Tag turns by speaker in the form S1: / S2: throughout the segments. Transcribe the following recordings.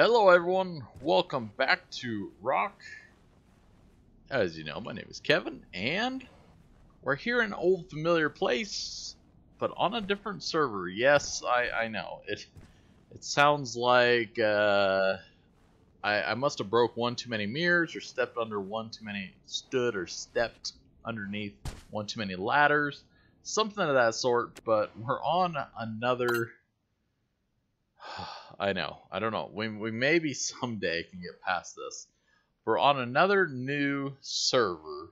S1: Hello everyone, welcome back to Rokh. As you know, my name is Kevin, and we're here in an old familiar place, but on a different server. Yes, I know. It sounds like I must have broke one too many mirrors, or stepped underneath one too many ladders, something of that sort, but we're on another... I know. I don't know. We maybe someday can get past this. We're on another new server,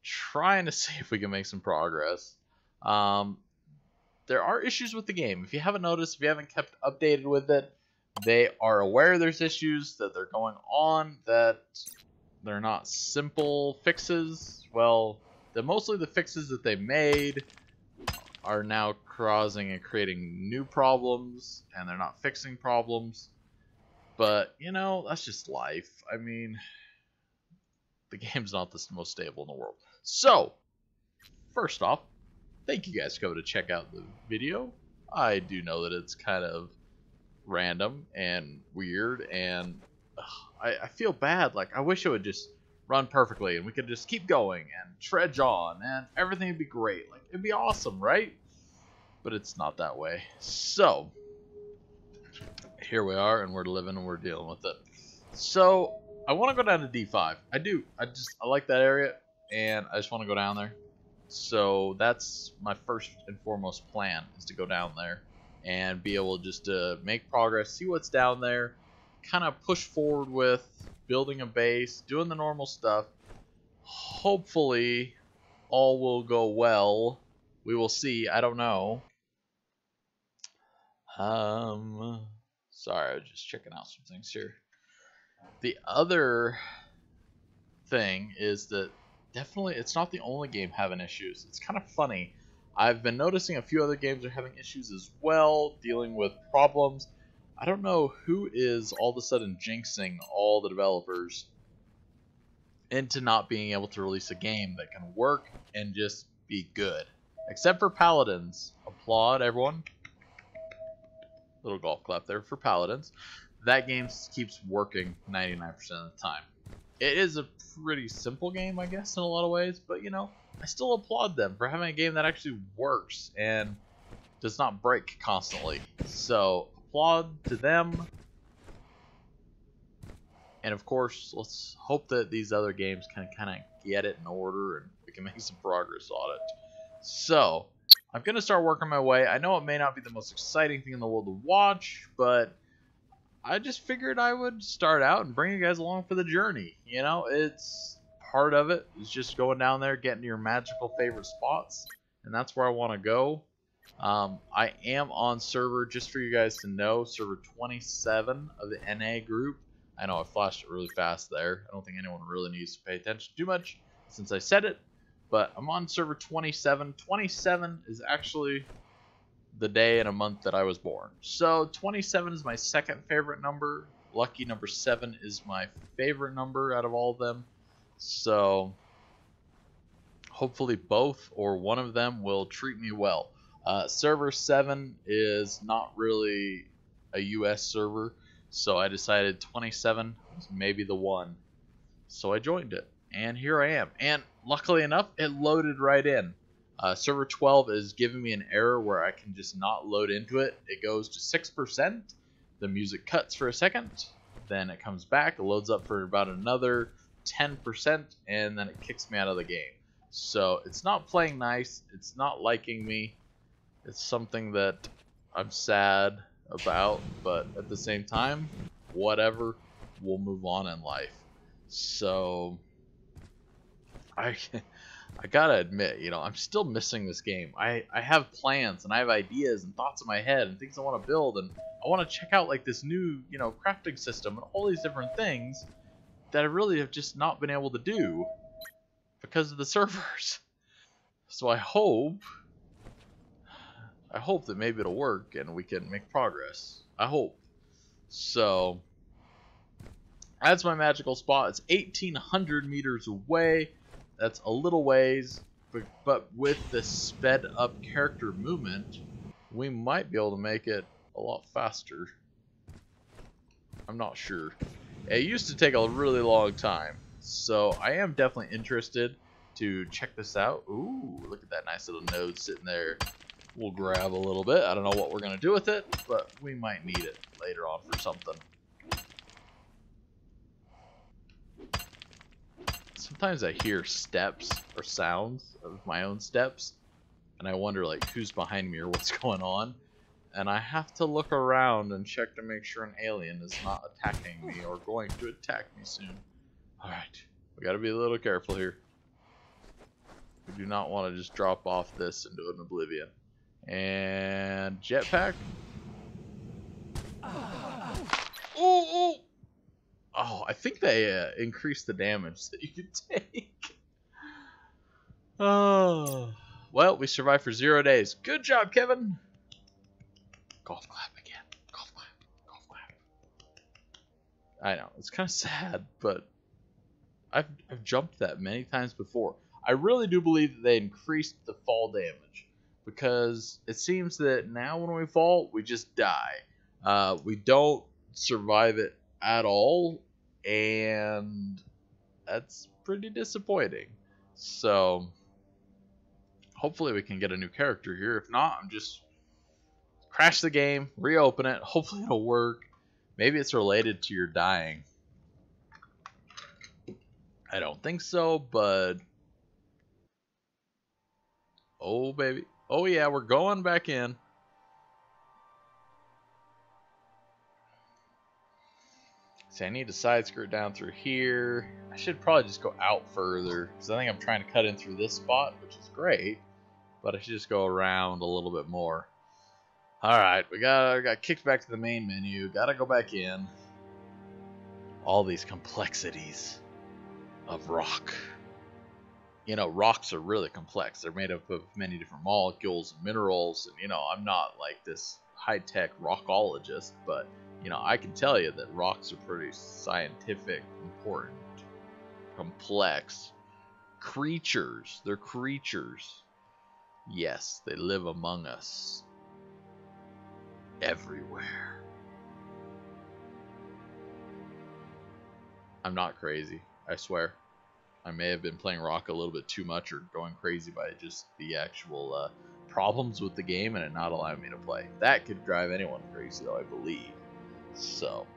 S1: trying to see if we can make some progress. There are issues with the game. If you haven't noticed, if you haven't kept updated with it, they are aware there's issues, that they're going on, that they're not simple fixes. Well, mostly the fixes that they made are now causing and creating new problems, and they're not fixing problems. But, you know, that's just life. I mean, the game's not the most stable in the world. So, first off, thank you guys for coming to check out the video. I do know that it's kind of random and weird, and I feel bad. Like, I wish it would just run perfectly and we could just keep going and trudge on and everything would be great. Like, it'd be awesome, right? But it's not that way. So here we are, and we're living and we're dealing with it. So I want to go down to D5. I like that area, and I just want to go down there. So that's my first and foremost plan, is to go down there and be able just to make progress, see what's down there, kind of push forward with building a base, doing the normal stuff. Hopefully all will go well. We will see. I don't know. Sorry, I was just checking out some things here. The other thing is that definitely it's not the only game having issues. It's kind of funny. I've been noticing a few other games are having issues as well, dealing with problems. I don't know who is all of a sudden jinxing all the developers into not being able to release a game that can work and just be good. Except for Paladins. Applaud everyone. Little golf clap there for Paladins. That game keeps working 99% of the time. It is a pretty simple game, I guess, in a lot of ways, but you know, I still applaud them for having a game that actually works and does not break constantly. So, applaud to them. And of course, let's hope that these other games can kind of get it in order and we can make some progress on it. So, I'm going to start working my way. I know it may not be the most exciting thing in the world to watch, but I just figured I would start out and bring you guys along for the journey. You know, it's part of it. It's just going down there, getting to your magical favorite spots, and that's where I want to go. I am on server, just for you guys to know, server 27 of the NA group. I know I flashed it really fast there. I don't think anyone really needs to pay attention too much since I said it. But I'm on server 27. 27 is actually the day and a month that I was born. So 27 is my second favorite number. Lucky number 7 is my favorite number out of all of them. So hopefully both or one of them will treat me well. Server 7 is not really a US server, so I decided 27 was maybe the one. So I joined it. And here I am. And luckily enough, it loaded right in. Server 12 is giving me an error where I can just not load into it. It goes to 6%. The music cuts for a second. Then it comes back. It loads up for about another 10%. And then it kicks me out of the game. So it's not playing nice. It's not liking me. It's something that I'm sad about. But at the same time, whatever. We'll move on in life. So I gotta admit, you know, I'm still missing this game. I have plans and I have ideas and thoughts in my head and things I want to build, and I want to check out like this new, you know, crafting system and all these different things that I really have just not been able to do because of the servers. So I hope that maybe it'll work and we can make progress. I hope. So that's my magical spot. It's 1,800 meters away. That's a little ways, but with the sped up character movement, we might be able to make it a lot faster. I'm not sure. It used to take a really long time. So I am definitely interested to check this out. Ooh, look at that nice little node sitting there. We'll grab a little bit. I don't know what we're going to do with it, but we might need it later on for something. Sometimes I hear steps or sounds of my own steps, and I wonder like who's behind me or what's going on. And I have to look around and check to make sure an alien is not attacking me or going to attack me soon. Alright, we gotta be a little careful here. We do not want to just drop off this into an oblivion. And jetpack. Ooh, ooh. Oh, I think they increased the damage that you could take. Oh, well, we survived for 0 days. Good job, Kevin. Golf clap again. Golf clap. Golf clap. I know, it's kind of sad, but I've jumped that many times before. I really do believe that they increased the fall damage, because it seems that now when we fall, we just die. We don't survive it at all, and that's pretty disappointing. So hopefully we can get a new character here. If not, I'm just crash the game, reopen it. Hopefully it'll work. Maybe it's related to your dying. I don't think so, but oh baby, oh yeah, we're going back in. See, I need to side skirt down through here. I should probably just go out further, because I think I'm trying to cut in through this spot, which is great, but I should just go around a little bit more. Alright, we got kicked back to the main menu. Gotta go back in. All these complexities of rock. You know, rocks are really complex. They're made up of many different molecules and minerals. And, you know, I'm not like this high-tech rockologist, but, you know, I can tell you that rocks are pretty scientific, important, complex creatures. They're creatures. Yes, they live among us. Everywhere. I'm not crazy, I swear. I may have been playing rock a little bit too much or going crazy by just the actual problems with the game and it not allowing me to play. That could drive anyone crazy, though, I believe. So,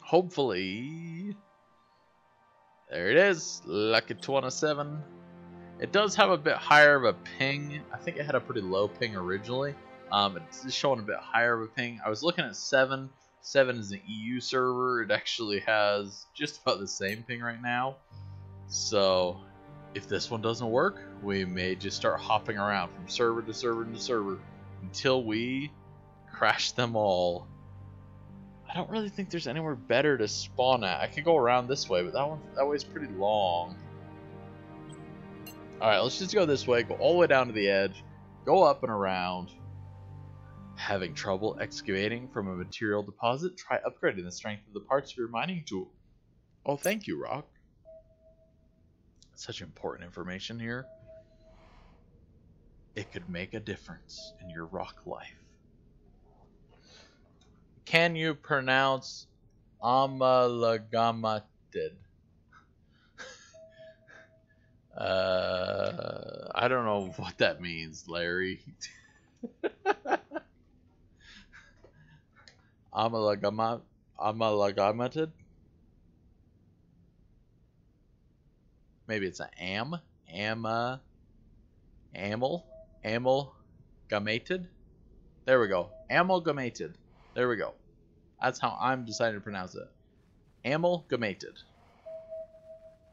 S1: hopefully, there it is, lucky 27. It does have a bit higher of a ping. I think it had a pretty low ping originally. It's showing a bit higher of a ping. I was looking at 7. 7 is an EU server. It actually has just about the same ping right now. So, if this one doesn't work, we may just start hopping around from server to server to server until we crash them all. I don't really think there's anywhere better to spawn at. I could go around this way, but that way's pretty long. Alright, let's just go this way, go all the way down to the edge, go up and around. Having trouble excavating from a material deposit? Try upgrading the strength of the parts of your mining tool. Oh, thank you, Rokh. Such important information here. It could make a difference in your rock life. Can you pronounce amalgamated? I don't know what that means, Larry. Amalgamated? Maybe it's an amalgamated? There we go. Amalgamated. There we go. That's how I'm deciding to pronounce it. Amalgamated.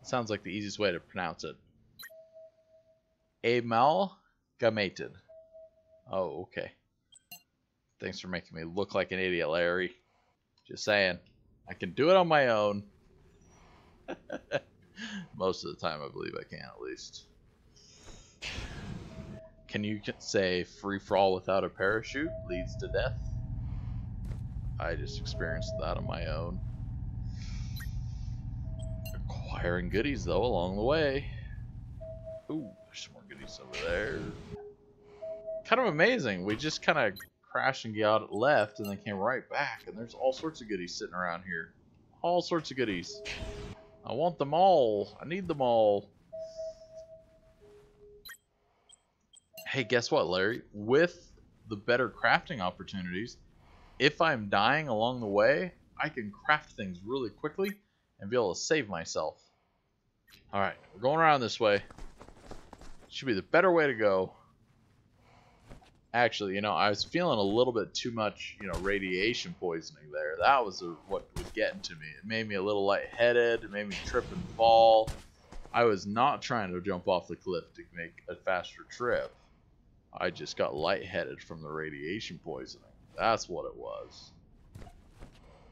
S1: Sounds like the easiest way to pronounce it. Amalgamated. Oh, okay. Thanks for making me look like an idiot, Larry. Just saying. I can do it on my own. Most of the time, I believe I can, at least. Can you say free for all without a parachute leads to death? I just experienced that on my own. Acquiring goodies, though, along the way. Ooh, there's some more goodies over there. Kind of amazing. We just kind of crashed and got left and then came right back. And there's all sorts of goodies sitting around here. All sorts of goodies. I want them all. I need them all. Hey, guess what, Larry? With the better crafting opportunities, if I'm dying along the way, I can craft things really quickly and be able to save myself. Alright, we're going around this way. Should be the better way to go. Actually, you know, I was feeling a little bit too much, you know, radiation poisoning there. That was what was getting to me. It made me a little lightheaded. It made me trip and fall. I was not trying to jump off the cliff to make a faster trip. I just got lightheaded from the radiation poisoning. That's what it was.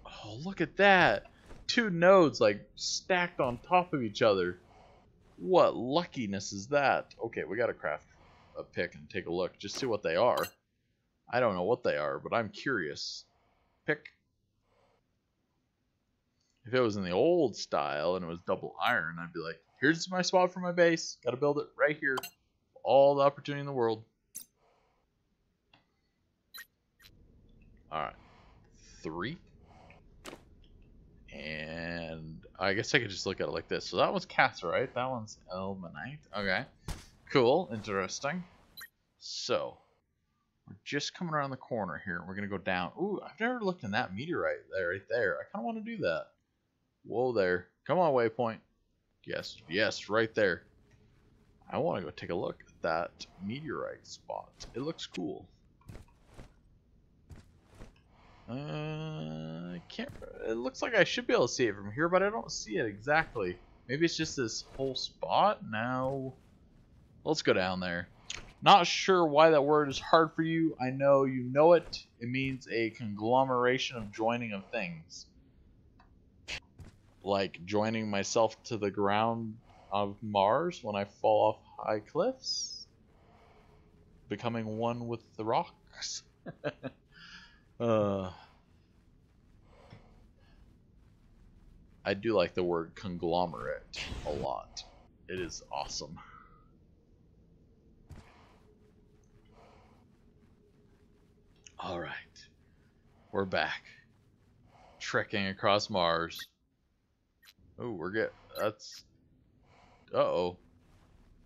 S1: Oh, look at that. 2 nodes, like, stacked on top of each other. What luckiness is that? Okay, we gotta craft a pick and take a look. Just see what they are. I don't know what they are, but I'm curious. Pick. If it was in the old style and it was double iron, I'd be like, here's my spot for my base. Gotta build it right here. All the opportunity in the world. Alright. 3. And I guess I could just look at it like this. So that one's cassiterite. That one's ilmenite. Okay. Cool. Interesting. So, we're just coming around the corner here. We're going to go down. Ooh, I've never looked in that meteorite there, right there. I kind of want to do that. Whoa there. Come on, waypoint. Yes, yes, right there. I want to go take a look at that meteorite spot. It looks cool. I can't. It looks like I should be able to see it from here, but I don't see it exactly. Maybe it's just this whole spot. Now, let's go down there. Not sure why that word is hard for you. I know you know it. It means a conglomeration of joining of things. Like joining myself to the ground of Mars when I fall off high cliffs. Becoming one with the rocks. I do like the word conglomerate a lot. It is awesome. Alright. We're back. Trekking across Mars. Oh, that's... Uh-oh.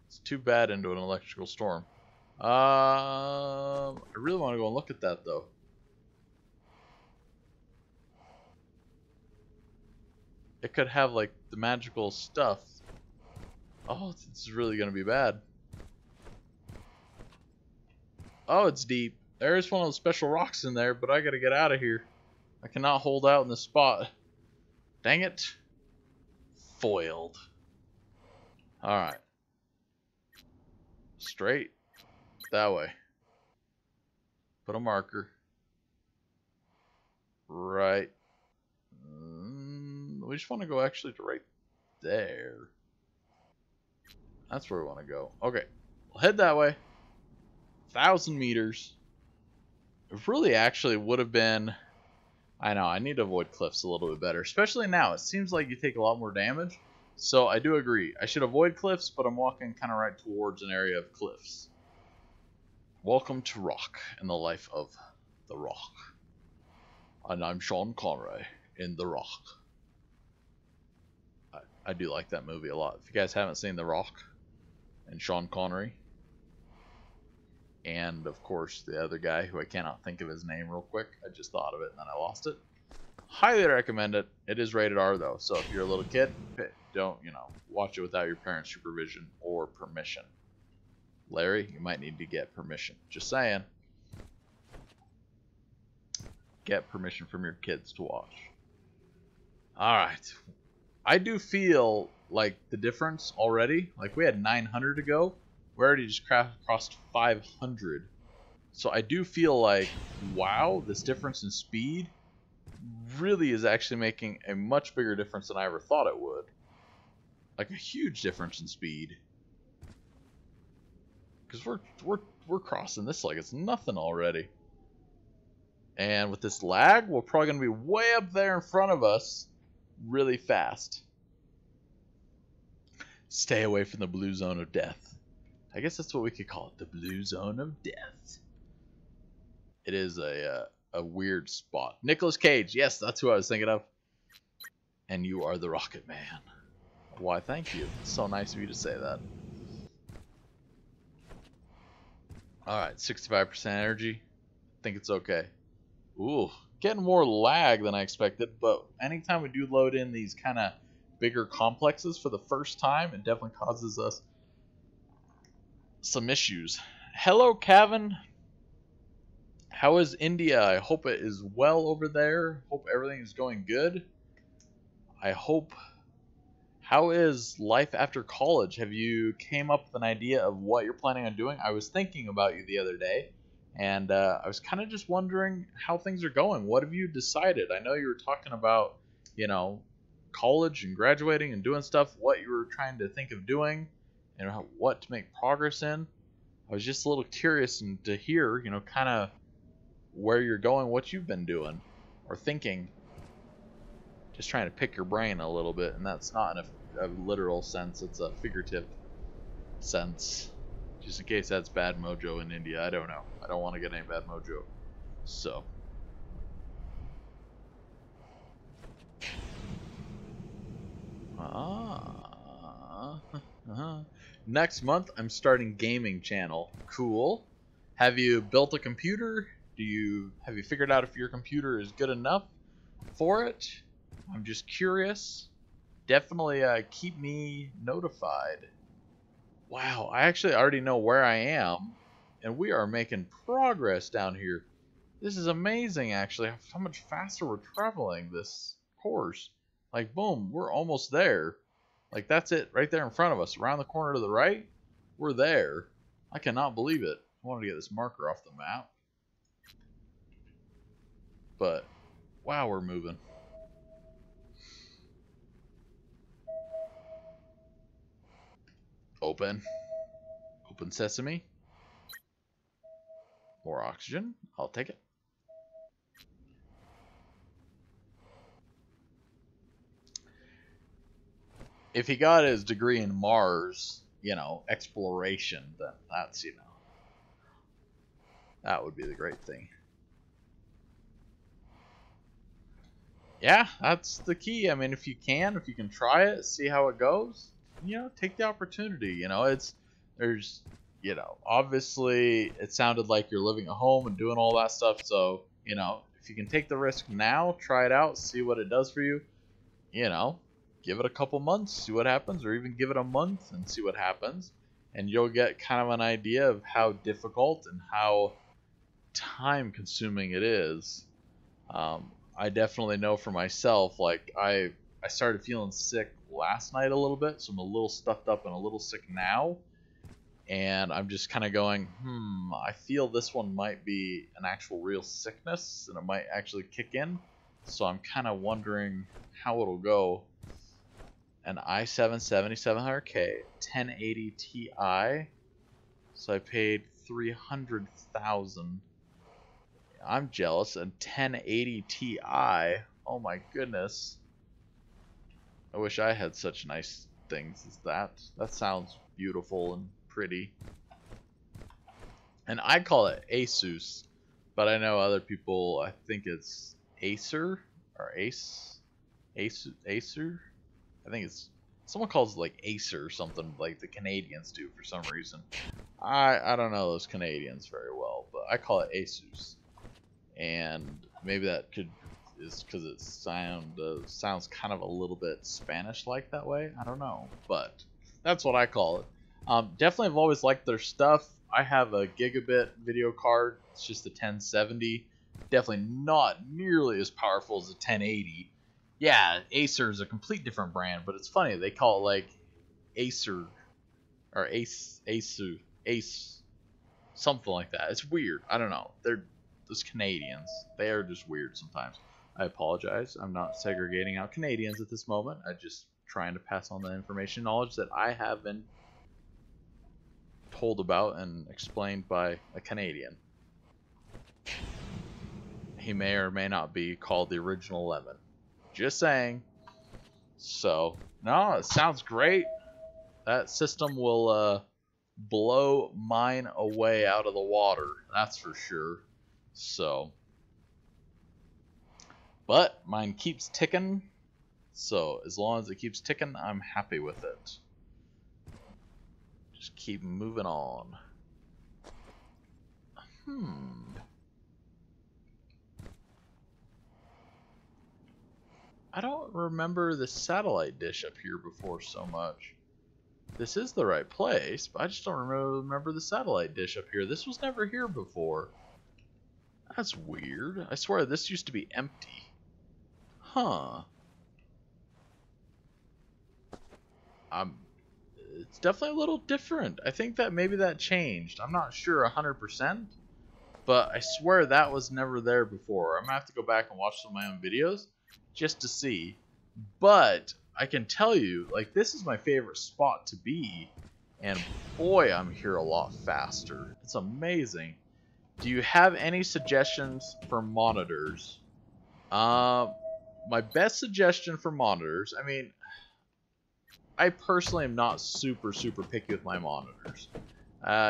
S1: It's too bad into an electrical storm. I really want to go and look at that, though. It could have, like, the magical stuff. Oh, this is really going to be bad. Oh, it's deep. There's one of those special rocks in there, but I got to get out of here. I cannot hold out in this spot. Dang it. Foiled. Alright. Straight. That way. Put a marker. Right. We just want to go actually to right there. That's where we want to go. Okay. We'll head that way. 1,000 meters. It really actually would have been... I know, I need to avoid cliffs a little bit better. Especially now. It seems like you take a lot more damage. So I do agree. I should avoid cliffs, but I'm walking kind of right towards an area of cliffs. Welcome to Rokh and the life of the Rokh. And I'm Sean Connery in The Rokh. I do like that movie a lot. If you guys haven't seen The Rokh and Sean Connery, and of course the other guy who I cannot think of his name real quick, I just thought of it and then I lost it. Highly recommend it. It is rated R though, so if you're a little kid, don't, you know, watch it without your parents' supervision or permission. Larry, you might need to get permission. Just saying. Get permission from your kids to watch. Alright. I do feel like the difference already. Like we had 900 to go. We already just crossed 500. So I do feel like, wow, this difference in speed really is actually making a much bigger difference than I ever thought it would. Like a huge difference in speed. Because we're crossing this like it's nothing already. And with this lag, we're probably going to be way up there in front of us really fast. Stay away from the blue zone of death. I guess that's what we could call it, the blue zone of death. It is a weird spot. Nicolas Cage, yes, that's who I was thinking of. And you are the Rocket Man. Why, thank you. It's so nice of you to say that. Alright, 65% energy. I think it's okay. Ooh, getting more lag than I expected, but anytime we do load in these kind of bigger complexes for the first time, it definitely causes us some issues. Hello, Kevin. How is India? I hope it is well over there. Hope everything is going good. I hope... How is life after college? Have you came up with an idea of what you're planning on doing? I was thinking about you the other day, and I was kind of just wondering how things are going. What have you decided? I know you were talking about, you know, college and graduating and doing stuff, what you were trying to think of doing, and what to make progress in. I was just a little curious and to hear, you know, kind of where you're going, what you've been doing or thinking. Just trying to pick your brain a little bit, and that's not in a literal sense, it's a figurative sense. Just in case that's bad mojo in India, I don't know. I don't want to get any bad mojo. So. Next month, I'm starting gaming channel. Cool. Have you built a computer? Have you figured out if your computer is good enough for it? I'm just curious. Definitely keep me notified. Wow, I actually already know where I am, and we are making progress down here. This is amazing, actually, how much faster we're traveling this course. Like, boom, we're almost there. Like, that's it, right there in front of us. Around the corner to the right, we're there. I cannot believe it. I wanted to get this marker off the map. But, wow, we're moving. Open. Open sesame. More oxygen. I'll take it. If he got his degree in Mars, you know, exploration, then that's, you know, that would be the great thing. Yeah, that's the key. I mean, if you can try it, see how it goes, you know, take the opportunity. You know, there's, you know, obviously it sounded like you're living at home and doing all that stuff. So, you know, if you can take the risk now, try it out, see what it does for you, you know, give it a couple months, see what happens, or even give it a month and see what happens. And you'll get kind of an idea of how difficult and how time consuming it is. I definitely know for myself, like I started feeling sick last night a little bit, so I'm a little stuffed up and a little sick now. And I'm just kind of going, I feel this one might be an actual real sickness, and it might actually kick in. So I'm kind of wondering how it'll go. An i7 7700K, 1080 Ti. So I paid $300,000. I'm jealous. And 1080 Ti. Oh my goodness. I wish I had such nice things as that. That sounds beautiful and pretty. And I call it Asus, but I know other people, I think it's Acer or Acer. I think it's, someone calls it like Acer or something, like the Canadians do for some reason. I don't know those Canadians very well, but I call it Asus. And maybe that is because it sounds kind of a little bit Spanish-like that way. I don't know, but that's what I call it. Definitely, I've always liked their stuff. I have a gigabit video card. It's just a 1070. Definitely not nearly as powerful as a 1080. Yeah, Acer is a complete different brand, but it's funny they call it like Acer or Ace, something like that. It's weird. I don't know. They're those Canadians. They are just weird sometimes. I apologize. I'm not segregating out Canadians at this moment. I'm just trying to pass on the information knowledge that I have been told about and explained by a Canadian. He may or may not be called the original Lemon. Just saying. So, no, it sounds great. That system will blow mine away out of the water. That's for sure. So, but mine keeps ticking. So as long as it keeps ticking, I'm happy with it. Just keep moving on. I don't remember the satellite dish up here before so much. This is the right place, but I just don't remember the satellite dish up here. This was never here before. That's weird. I swear this used to be empty. Huh. It's definitely a little different. I think that maybe that changed. I'm not sure 100%, but I swear that was never there before. I'm gonna have to go back and watch some of my own videos just to see. But I can tell you, like, this is my favorite spot to be, and boy, I'm here a lot faster. It's amazing. Do you have any suggestions for monitors? My best suggestion for monitors, I mean, I personally am not super picky with my monitors.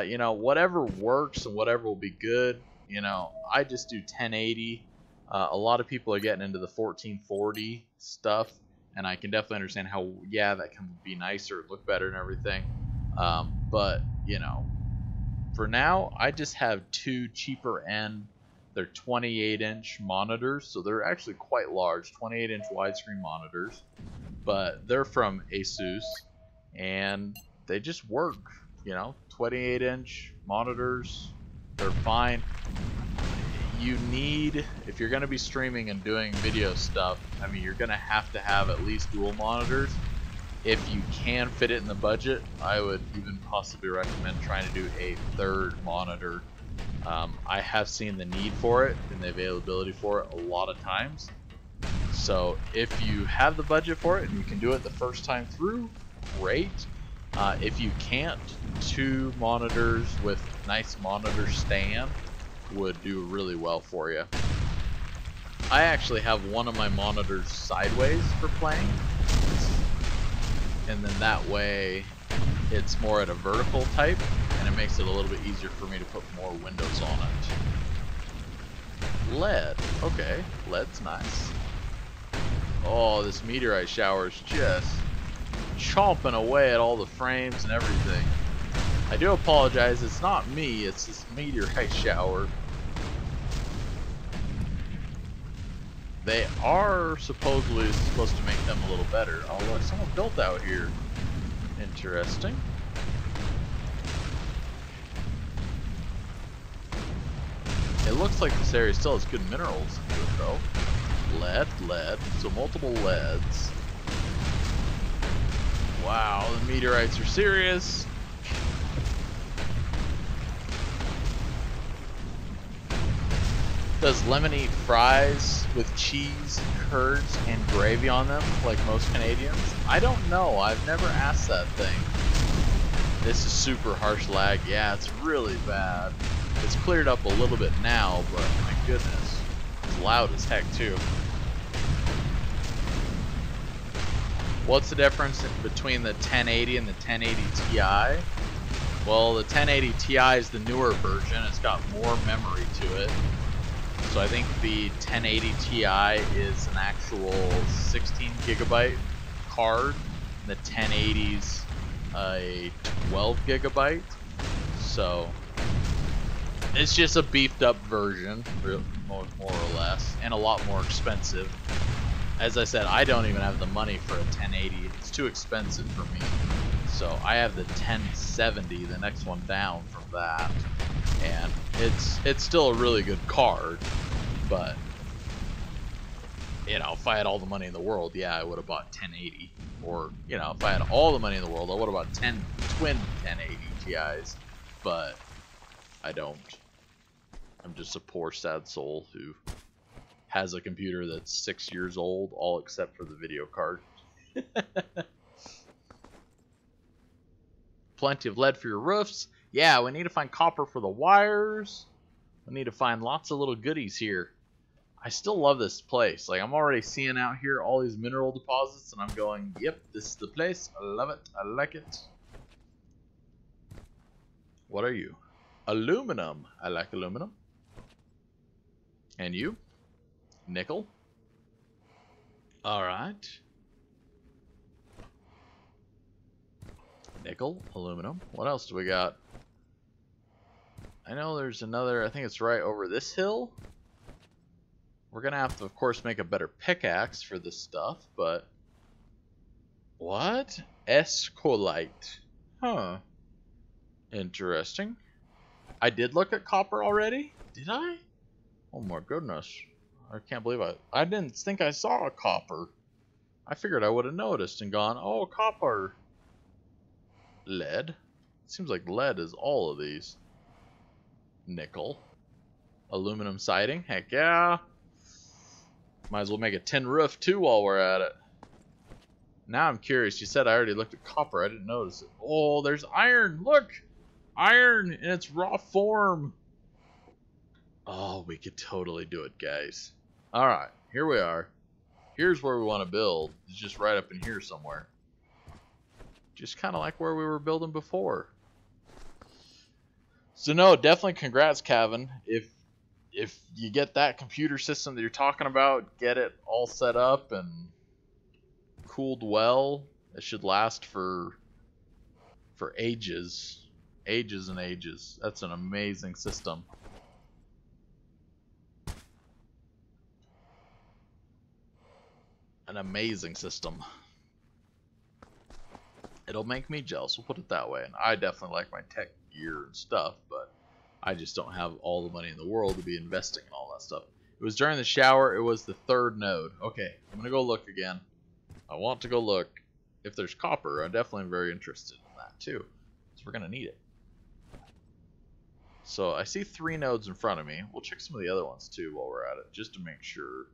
S1: You know, whatever works and whatever will be good, you know, I just do 1080. A lot of people are getting into the 1440 stuff, and I can definitely understand how, yeah, that can be nicer, look better and everything. But, you know, for now, I just have two cheaper end. They're 28-inch monitors, so they're actually quite large, 28-inch widescreen monitors. But they're from Asus, and they just work, you know, 28-inch monitors, they're fine. You need, if you're going to be streaming and doing video stuff, I mean, you're going to have at least dual monitors. If you can fit it in the budget, I would even possibly recommend trying to do a third monitor. I have seen the need for it and the availability for it a lot of times. So if you have the budget for it and you can do it the first time through, great. If you can't, two monitors with nice monitor stand would do really well for you. I actually have one of my monitors sideways for playing, and then that way it's more at a vertical type, and it makes it a little bit easier for me to put more windows on it. LED, okay, LED's nice. Oh, this meteorite shower is just chomping away at all the frames and everything. I do apologize, it's not me, it's this meteorite shower. They are supposedly supposed to make them a little better. Oh look, someone built out here. Interesting. It looks like this area still has good minerals into it though. LED, so multiple LEDs. Wow, the meteorites are serious. Does Lemon eat fries with cheese, curds, and gravy on them like most Canadians? I don't know. I've never asked that thing. This is super harsh lag. Yeah, it's really bad. It's cleared up a little bit now, but my goodness. It's loud as heck too. What's the difference between the 1080 and the 1080 Ti? Well, the 1080 Ti is the newer version. It's got more memory to it. So I think the 1080 Ti is an actual 16 gigabyte card. The 1080's a 12 gigabyte. So it's just a beefed up version, more or less, and a lot more expensive. As I said, I don't even have the money for a 1080. It's too expensive for me. So I have the 1070, the next one down from that. And it's still a really good card, but you know, if I had all the money in the world, yeah, I would have bought 1080. Or, you know, if I had all the money in the world, I would have bought 10 twin 1080 Ti's, but I don't. I'm just a poor sad soul who has a computer that's 6 years old, all except for the video card. Plenty of lead for your roofs. Yeah, we need to find copper for the wires. We need to find lots of little goodies here. I still love this place. Like, I'm already seeing out here all these mineral deposits, and I'm going, yep, this is the place. I love it. I like it. What are you? Aluminum. I like aluminum. And you? Nickel. Alright. Nickel, aluminum. What else do we got? I know there's another, I think it's right over this hill. We're gonna have to, of course, make a better pickaxe for this stuff, but... What? Escolite. Huh. Interesting. I did look at copper already? Did I? Oh my goodness. I can't believe I didn't think I saw a copper. I figured I would have noticed and gone, oh, copper. Lead. Seems like lead is all of these. Nickel. Aluminum siding. Heck yeah. Might as well make a tin roof too while we're at it. Now I'm curious. You said I already looked at copper. I didn't notice it. Oh, there's iron. Look. Iron in its raw form. Oh, we could totally do it, guys. Alright, here we are. Here's where we want to build. It's just right up in here somewhere. Just kind of like where we were building before. So no, definitely congrats, Kevin. If you get that computer system that you're talking about, get it all set up and cooled well, it should last for ages. Ages and ages. That's an amazing system. An amazing system. It'll make me jealous, we'll put it that way. And I definitely like my tech gear and stuff, but I just don't have all the money in the world to be investing in all that stuff. It was during the shower. It was the third node. Okay, I'm gonna go look again. I want to go look. If there's copper, I'm definitely very interested in that too, so we're gonna need it. So I see 3 nodes in front of me. We'll check some of the other ones too while we're at it, just to make sure.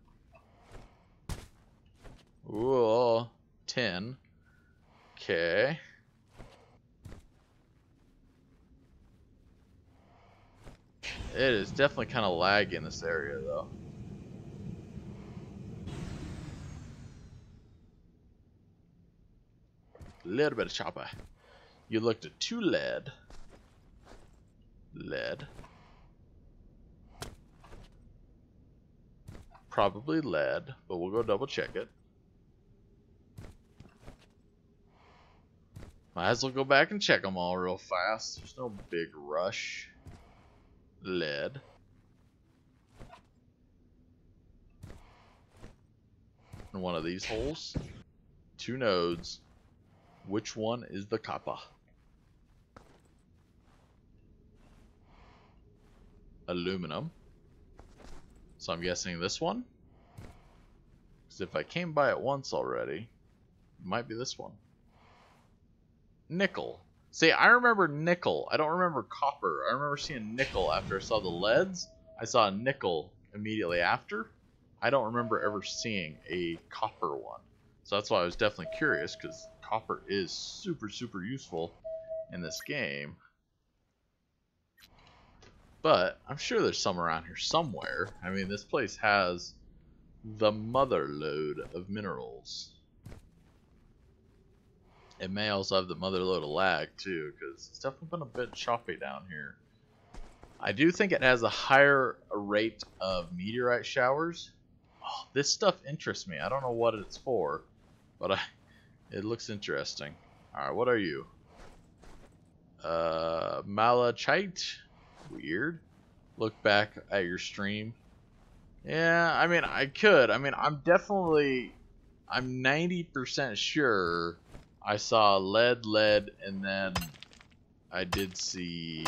S1: Ooh, 10. Okay. It is definitely kind of laggy in this area, though. A little bit of chopper. You looked at 2 lead. Lead. Probably lead, but we'll go double check it. Might as well go back and check them all real fast. There's no big rush. Lead. In one of these holes. 2 nodes. Which one is the copper? Aluminum. So I'm guessing this one. Because if I came by it once already, it might be this one. Nickel. See, I remember nickel. I don't remember copper. I remember seeing nickel after I saw the leads. I saw a nickel immediately after. I don't remember ever seeing a copper one. So that's why I was definitely curious, because copper is super, super useful in this game. But I'm sure there's some around here somewhere. I mean, this place has the mother load of minerals. It may also have the mother load of lag too, because it's definitely been a bit choppy down here. I do think it has a higher rate of meteorite showers. Oh, this stuff interests me. I don't know what it's for, but it looks interesting. Alright, what are you? Malachite? Weird. Look back at your stream. Yeah, I mean, I could. I mean, I'm 90% sure I saw lead, and then I did see...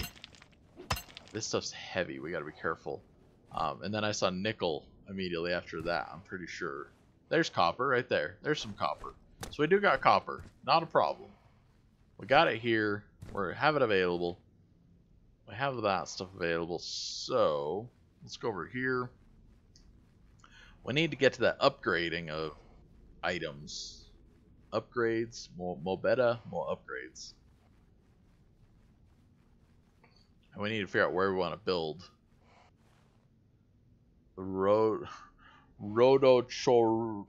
S1: This stuff's heavy. We gotta be careful. And then I saw nickel immediately after that, I'm pretty sure. There's copper right there. There's some copper. So we do got copper. Not a problem. We got it here. We have it available. We have that stuff available. So let's go over here. We need to get to that upgrading of items. Upgrades. More better. More upgrades. And we need to figure out where we want to build. The Rotochurro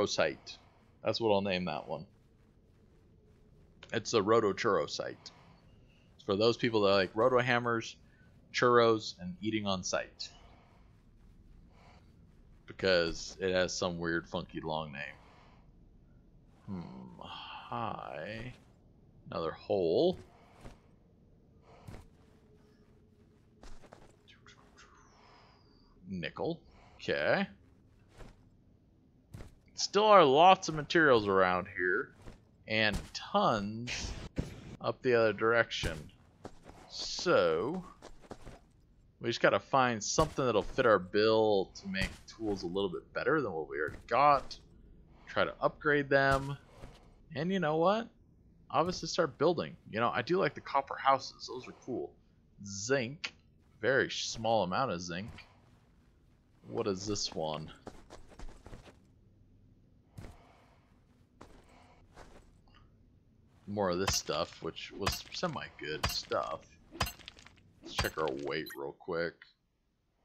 S1: site. That's what I'll name that one. It's the Rotochurro site. For those people that like roto hammers, churros and eating on site. Because it has some weird, funky, long name. Hi. Another hole. Nickel. Okay. Still are lots of materials around here. And tons up the other direction. So we just gotta find something that'll fit our bill to make tools a little bit better than what we already got. Try to upgrade them. And you know what? Obviously start building. You know, I do like the copper houses. Those are cool. Zinc. Very small amount of zinc. What is this one? More of this stuff, which was semi-good stuff. Let's check our weight real quick.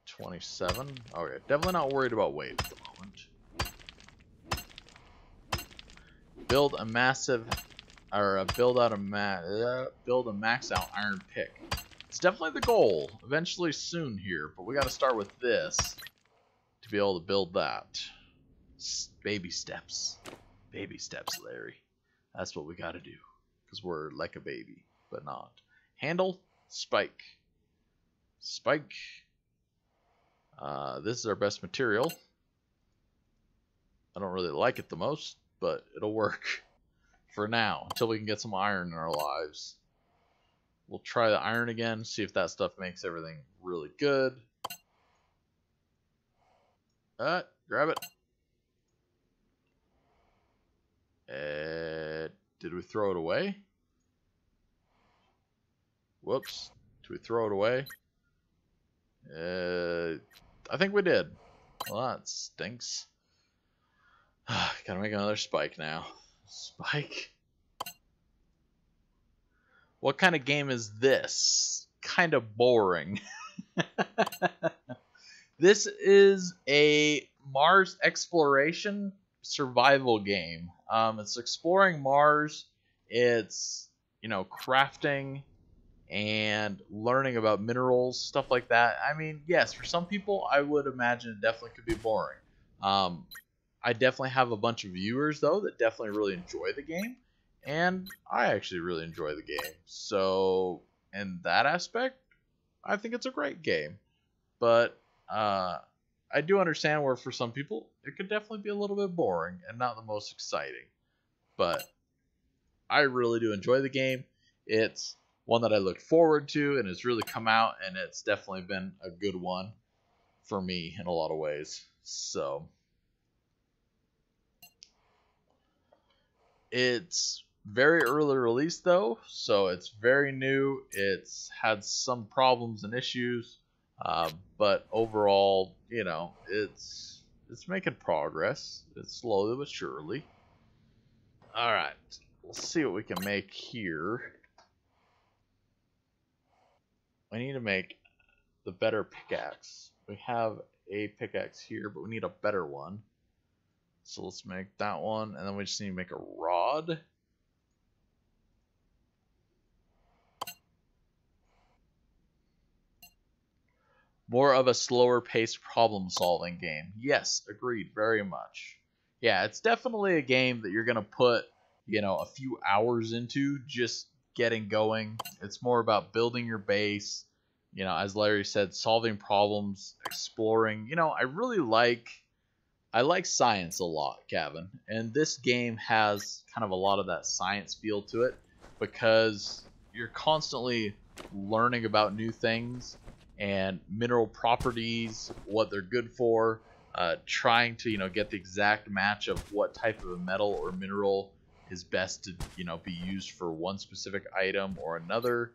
S1: 27. Okay, definitely not worried about weight at the moment. Build a massive, or build a max out iron pick. It's definitely the goal, eventually soon here, but we got to start with this to be able to build that. Baby steps, Larry. That's what we got to do, because we're like a baby, but not. Handle, spike. This is our best material. I don't really like it the most, but it'll work for now until we can get some iron in our lives. We'll try the iron again, see if that stuff makes everything really good. Grab it. Did we throw it away? Whoops. Did we throw it away? I think we did. Well, that stinks. Gotta make another spike now. Spike? What kind of game is this? Kind of boring. This is a Mars exploration survival game. It's exploring Mars. It's, you know, crafting and learning about minerals, stuff like that. I mean, yes, for some people, I would imagine it definitely could be boring. I definitely have a bunch of viewers, though, that definitely really enjoy the game. And I actually really enjoy the game. So, in that aspect, I think it's a great game. But I do understand where for some people, it could definitely be a little bit boring and not the most exciting. But I really do enjoy the game. It's one that I look forward to and has really come out, and it's definitely been a good one for me in a lot of ways. So it's very early release though, so it's very new. It's had some problems and issues, but overall, you know, it's making progress. It's slowly but surely. All right, let's see what we can make here. We need to make the better pickaxe. We have a pickaxe here, but we need a better one. So let's make that one, and then we just need to make a rod. More of a slower paced problem solving game. Yes, agreed, very much. Yeah, it's definitely a game that you're going to put, you know, a few hours into just getting going. It's more about building your base, you know, as Larry said, solving problems, exploring. You know, I like science a lot, Gavin, and this game has kind of a lot of that science feel to it because you're constantly learning about new things and mineral properties, what they're good for, trying to, you know, get the exact match of what type of a metal or mineral is best to, you know, be used for one specific item or another.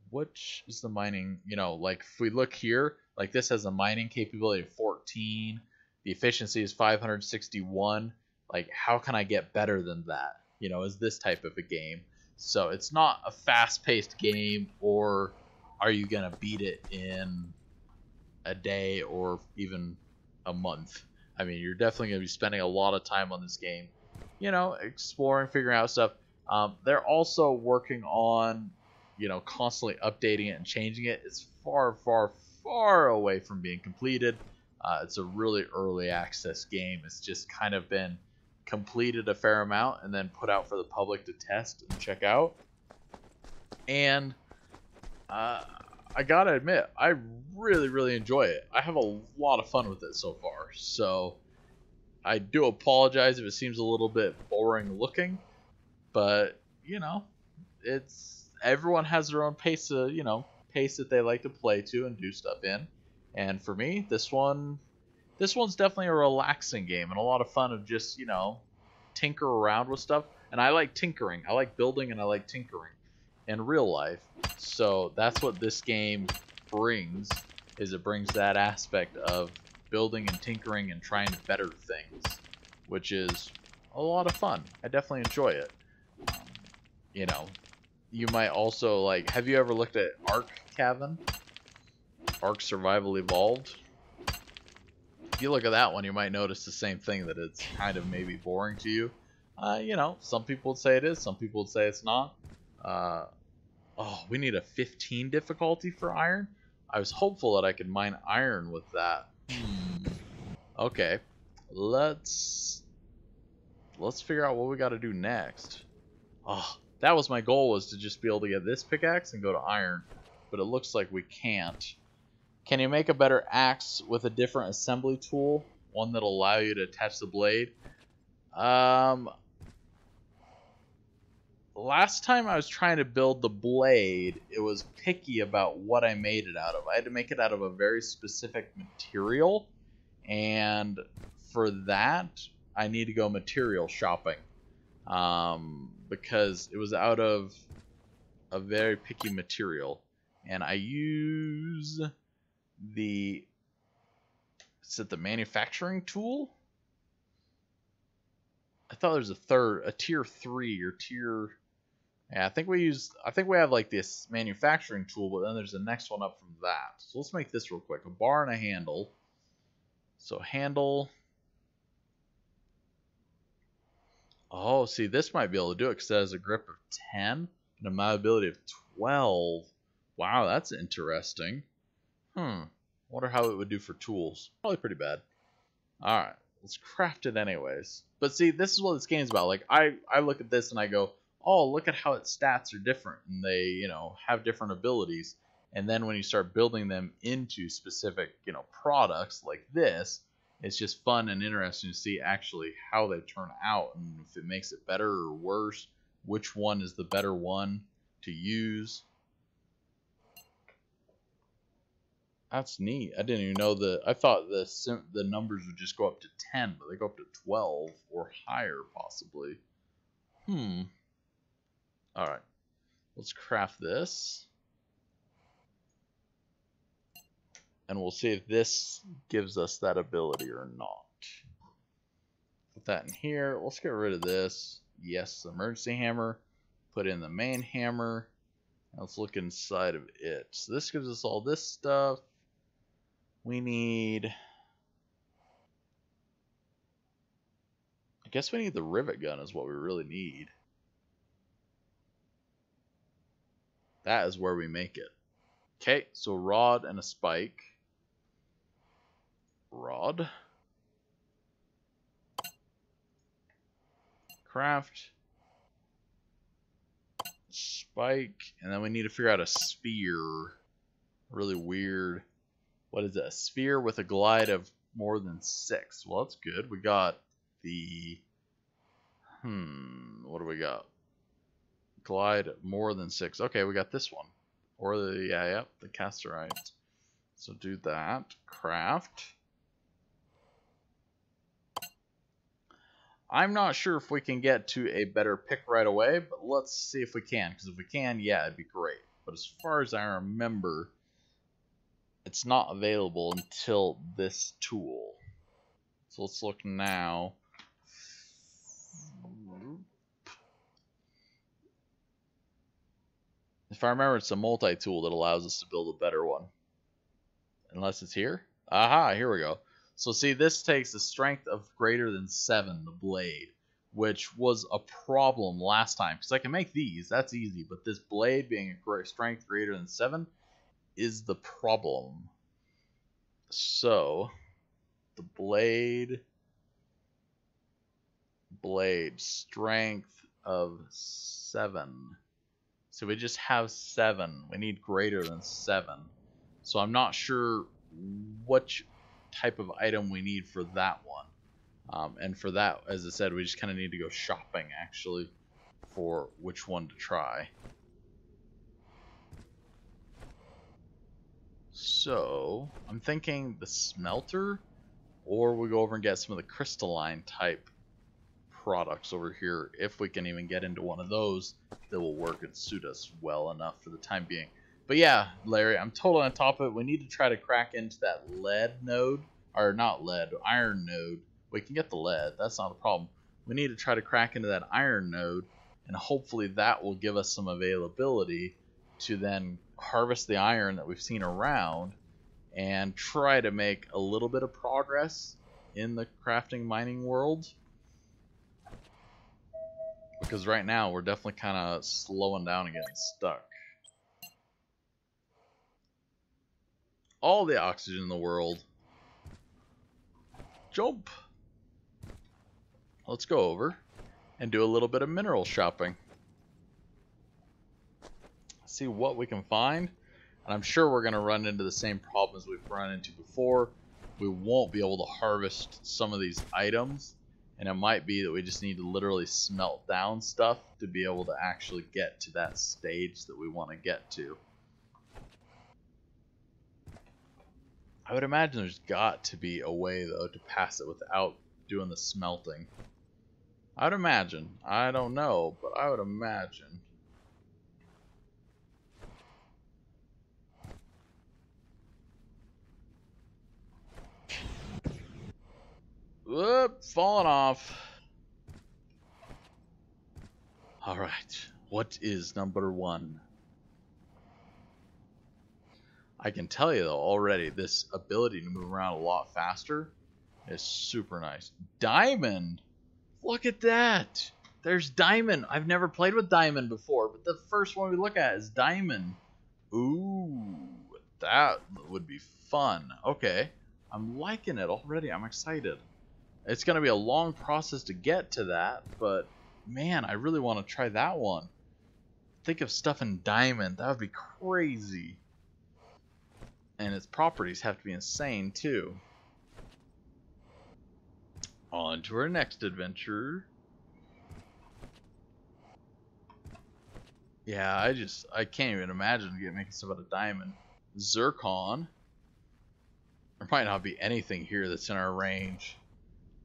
S1: Which is the mining, you know, like if we look here, like this has a mining capability of 14. The efficiency is 561. Like, how can I get better than that? You know, is this type of a game. So it's not a fast-paced game, or are you going to beat it in a day or even a month? I mean, you're definitely going to be spending a lot of time on this game, you know, exploring, figuring out stuff. They're also working on, constantly updating it and changing it. It's far, far, far away from being completed. It's a really early access game. It's just kind of been completed a fair amount and then put out for the public to test and check out. And I gotta admit, I really, really enjoy it. I have a lot of fun with it so far. So I do apologize if it seems a little bit boring looking, but it's everyone has their own pace that they like to play to and do stuff in. And for me, this one's definitely a relaxing game and a lot of fun of just tinker around with stuff. And I like tinkering. I like building and I like tinkering in real life. So that's what this game brings, is it brings that aspect of building and tinkering and trying to better things, which is a lot of fun. I definitely enjoy it. You might also have you ever looked at Ark, Kevin? Ark Survival Evolved? If you look at that one, you might notice the same thing, that it's kind of maybe boring to you. Some people would say it is, some people would say it's not. Oh, we need a 15 difficulty for iron? I was hopeful that I could mine iron with that. Okay, let's figure out what we got to do next. Oh, that was my goal, was to just be able to get this pickaxe and go to iron, but it looks like we can't. Can you make a better axe with a different assembly tool? One that'll allow you to attach the blade? Last time I was trying to build the blade, it was picky about what I made it out of. I had to make it out of a very specific material, and for that, I need to go material shopping. Because it was out of a very picky material, and I use the manufacturing tool? I thought there was a tier 3 or tier. Yeah, I think we have this manufacturing tool, but then there's the next one up from that. So let's make this real quick. A bar and a handle. So handle. Oh, see, this might be able to do it because it has a grip of 10 and a mobility of 12. Wow, that's interesting. Wonder how it would do for tools. Probably pretty bad. Alright, let's craft it anyways. But see, this is what this game's about. I look at this and I go, oh, look at how its stats are different. And they, have different abilities. And then when you start building them into specific, products like this, it's just fun and interesting to see actually how they turn out and if it makes it better or worse, which one is the better one to use. That's neat. I didn't even know I thought the numbers would just go up to 10, but they go up to 12 or higher possibly. Alright. Let's craft this. And we'll see if this gives us that ability or not. Put that in here. Let's get rid of this. Yes, the emergency hammer. Put in the main hammer. Let's look inside of it. So this gives us all this stuff. We need... I guess we need the rivet gun is what we really need. That is where we make it. Okay, so a rod and a spike. Rod. Craft. Spike. And then we need to figure out a sphere. Really weird. What is it? A sphere with a glide of more than 6. Well, that's good. We got the... what do we got? Glide more than 6. Okay, we got this one. Or the... the casterite. So do that. Craft. I'm not sure if we can get to a better pick right away, but let's see if we can. Because if we can, yeah, it'd be great. But as far as I remember, it's not available until this tool. So let's look now. If I remember, it's a multi-tool that allows us to build a better one. Unless it's here. Aha, here we go. So see, this takes a strength of greater than 7, the blade, which was a problem last time. Because I can make these, that's easy. But this blade being a strength greater than 7 is the problem. So, the blade strength of 7. So we just have 7. We need greater than 7. So I'm not sure which type of item we need for that one. And for that, as I said, we just kind of need to go shopping actually for which one to try. So I'm thinking the smelter, or we go over and get some of the crystalline type products over here, if we can even get into one of those that will work and suit us well enough for the time being. But yeah, Larry, I'm totally on top of it. We need to try to crack into that lead node, or not lead, iron node. We can get the lead, that's not a problem. We need to try to crack into that iron node, and hopefully that will give us some availability to then harvest the iron that we've seen around and try to make a little bit of progress in the crafting mining world. Because right now we're definitely kind of slowing down and getting stuck. All the oxygen in the world. Jump! Let's go over and do a little bit of mineral shopping. See what we can find. And I'm sure we're going to run into the same problems we've run into before. We won't be able to harvest some of these items. And it might be that we just need to literally smelt down stuff to be able to actually get to that stage that we want to get to. I would imagine there's got to be a way, though, to pass it without doing the smelting. I would imagine. I don't know, but I would imagine. Whoop, falling off. Alright, what is number 1? I can tell you though already, this ability to move around a lot faster is super nice. Diamond! Look at that! There's Diamond! I've never played with Diamond before, but the first one we look at is Diamond. Ooh, that would be fun. Okay, I'm liking it already. I'm excited. It's going to be a long process to get to that, but man, I really want to try that one. Think of stuff in Diamond. That would be crazy. And its properties have to be insane too. On to our next adventure. Yeah, I can't even imagine making stuff out of Diamond. Zircon. There might not be anything here that's in our range.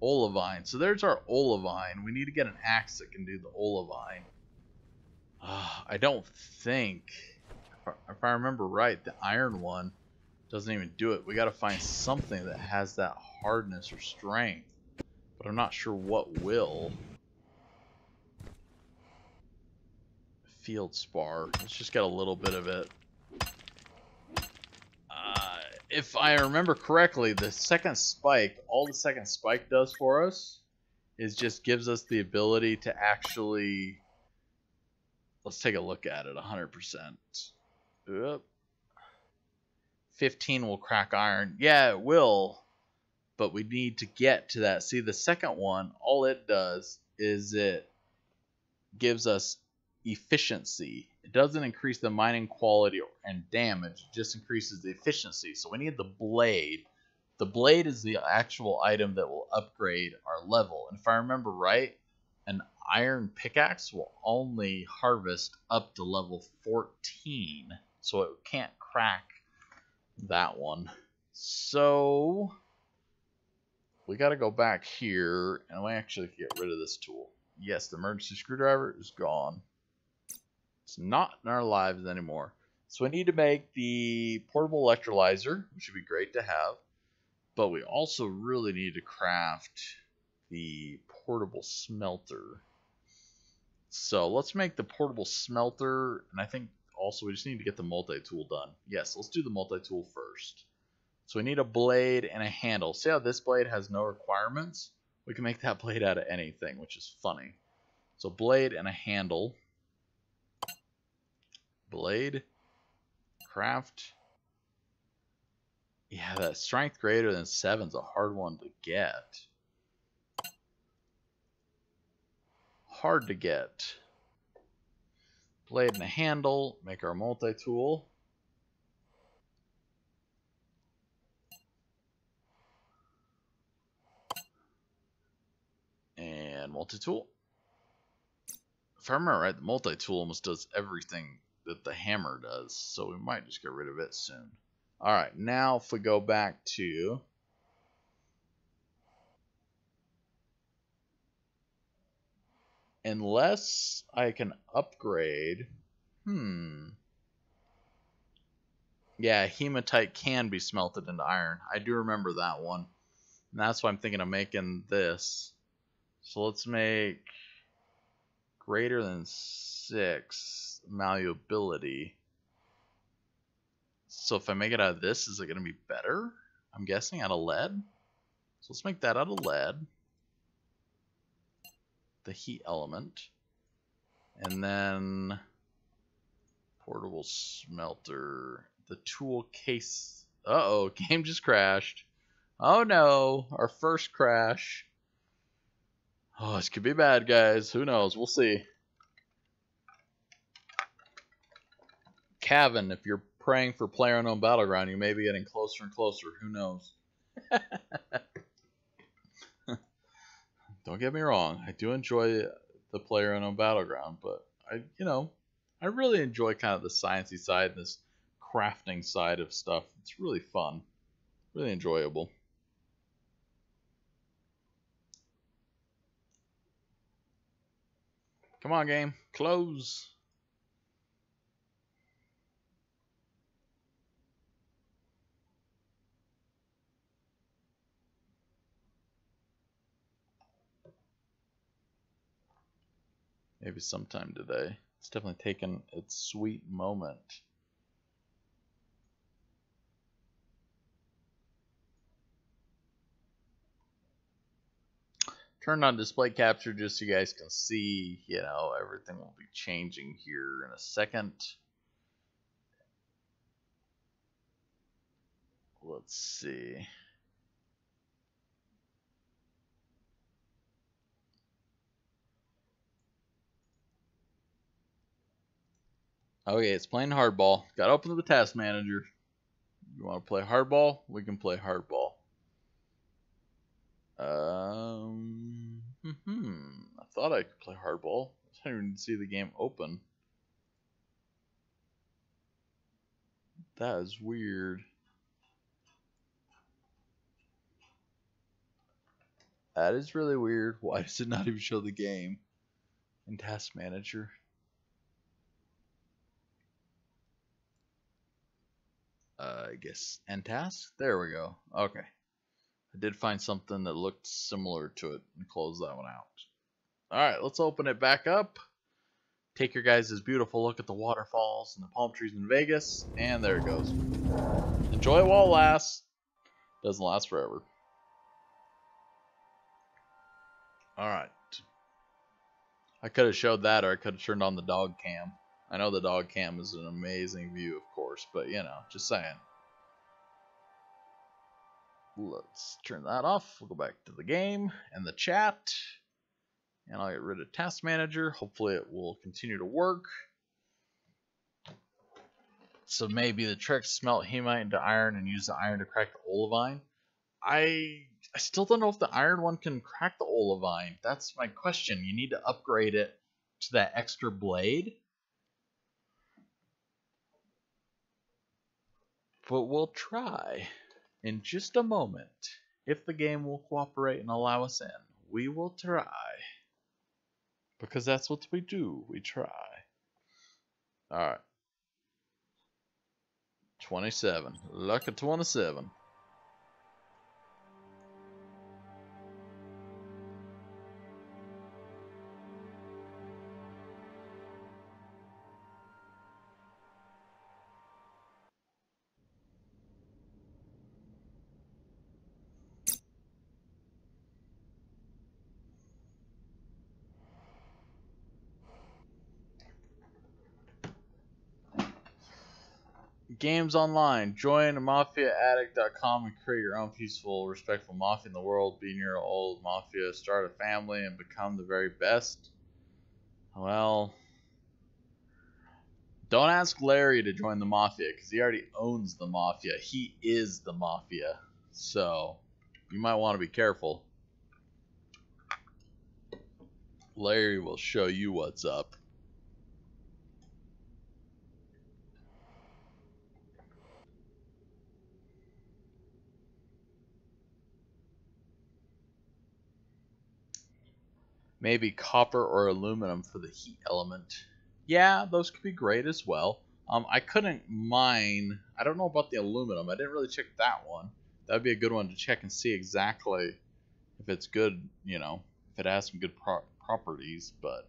S1: Olivine. So there's our olivine. We need to get an axe that can do the olivine. I don't think, if I remember right, the iron one doesn't even do it. We got to find something that has that hardness or strength, but I'm not sure what will. Field spar. Let's just get a little bit of it. If I remember correctly, the second spike, all the second spike does for us is just gives us the ability to actually, let's take a look at it, 100%. Oop. 15 will crack iron. Yeah, it will, but we need to get to that. See, the second one, all it does is it gives us efficiency. It doesn't increase the mining quality and damage, it just increases the efficiency. So we need the blade. The blade is the actual item that will upgrade our level. And if I remember right, an iron pickaxe will only harvest up to level 14. So it can't crack that one. So we got to go back here and we actually get rid of this tool. Yes, the emergency screwdriver is gone. It's not in our lives anymore. So we need to make the portable electrolyzer, which would be great to have. But we also really need to craft the portable smelter. So let's make the portable smelter. And I think also we just need to get the multi-tool done. Yes, let's do the multi-tool first. So we need a blade and a handle. See how this blade has no requirements? We can make that blade out of anything, which is funny. So blade and a handle. Blade. Craft. Yeah, that strength greater than 7 is a hard one to get. Hard to get. Blade and a handle. Make our multi-tool. And multi-tool. If I remember right, the multi-tool almost does everything that the hammer does, so we might just get rid of it soon. Alright, now if we go back to unless I can upgrade. Yeah, hematite can be smelted into iron. I do remember that one. And that's why I'm thinking of making this. So let's make greater than 6 malleability. So if I make it out of this, is it going to be better? I'm guessing out of lead. So let's make that out of lead. The heat element. And then portable smelter. The tool case. Uh-oh, game just crashed. Oh no, our first crash. Oh, this could be bad, guys. Who knows? We'll see. Cavan, if you're praying for PlayerUnknown Battleground, you may be getting closer and closer. Who knows? Don't get me wrong. I do enjoy the PlayerUnknown Battleground, but I really enjoy kind of the sciencey side, this crafting side of stuff. It's really fun, really enjoyable. Come on, game, close. Maybe sometime today. It's definitely taken its sweet moment. Turned on display capture just so you guys can see, everything will be changing here in a second. Let's see. Okay, it's playing hardball. Got to open the task manager. You want to play hardball? We can play hardball. I thought I could play hardball. I didn't even see the game open. That is weird. That is really weird. Why does it not even show the game in task manager? I guess end task. There we go. Okay. I did find something that looked similar to it and close that one out. Alright, let's open it back up. Take your guys' beautiful look at the waterfalls and the palm trees in Vegas. And there it goes. Enjoy it while it lasts. Doesn't last forever. Alright. I could have showed that, or I could have turned on the dog cam. I know the dog cam is an amazing view, of course, but just saying. Let's turn that off. We'll go back to the game and the chat. And I'll get rid of Task Manager. Hopefully it will continue to work. So maybe the trick, smelt hematite into iron and use the iron to crack the olivine. I still don't know if the iron one can crack the olivine. That's my question. You need to upgrade it to that extra blade. But we'll try. In just a moment, if the game will cooperate and allow us in, we will try. Because that's what we do. We try. Alright. 27. Luck at 27. Games online. Join mafiaaddict.com and create your own peaceful, respectful mafia in the world. Be your old mafia, start a family, and become the very best. Well, don't ask Larry to join the mafia because he already owns the mafia. He is the mafia. So, you might want to be careful. Larry will show you what's up. Maybe copper or aluminum for the heat element. Yeah, those could be great as well. I couldn't mine. I don't know about the aluminum. I didn't really check that one. That would be a good one to check and see exactly if it's good, you know, if it has some good properties, but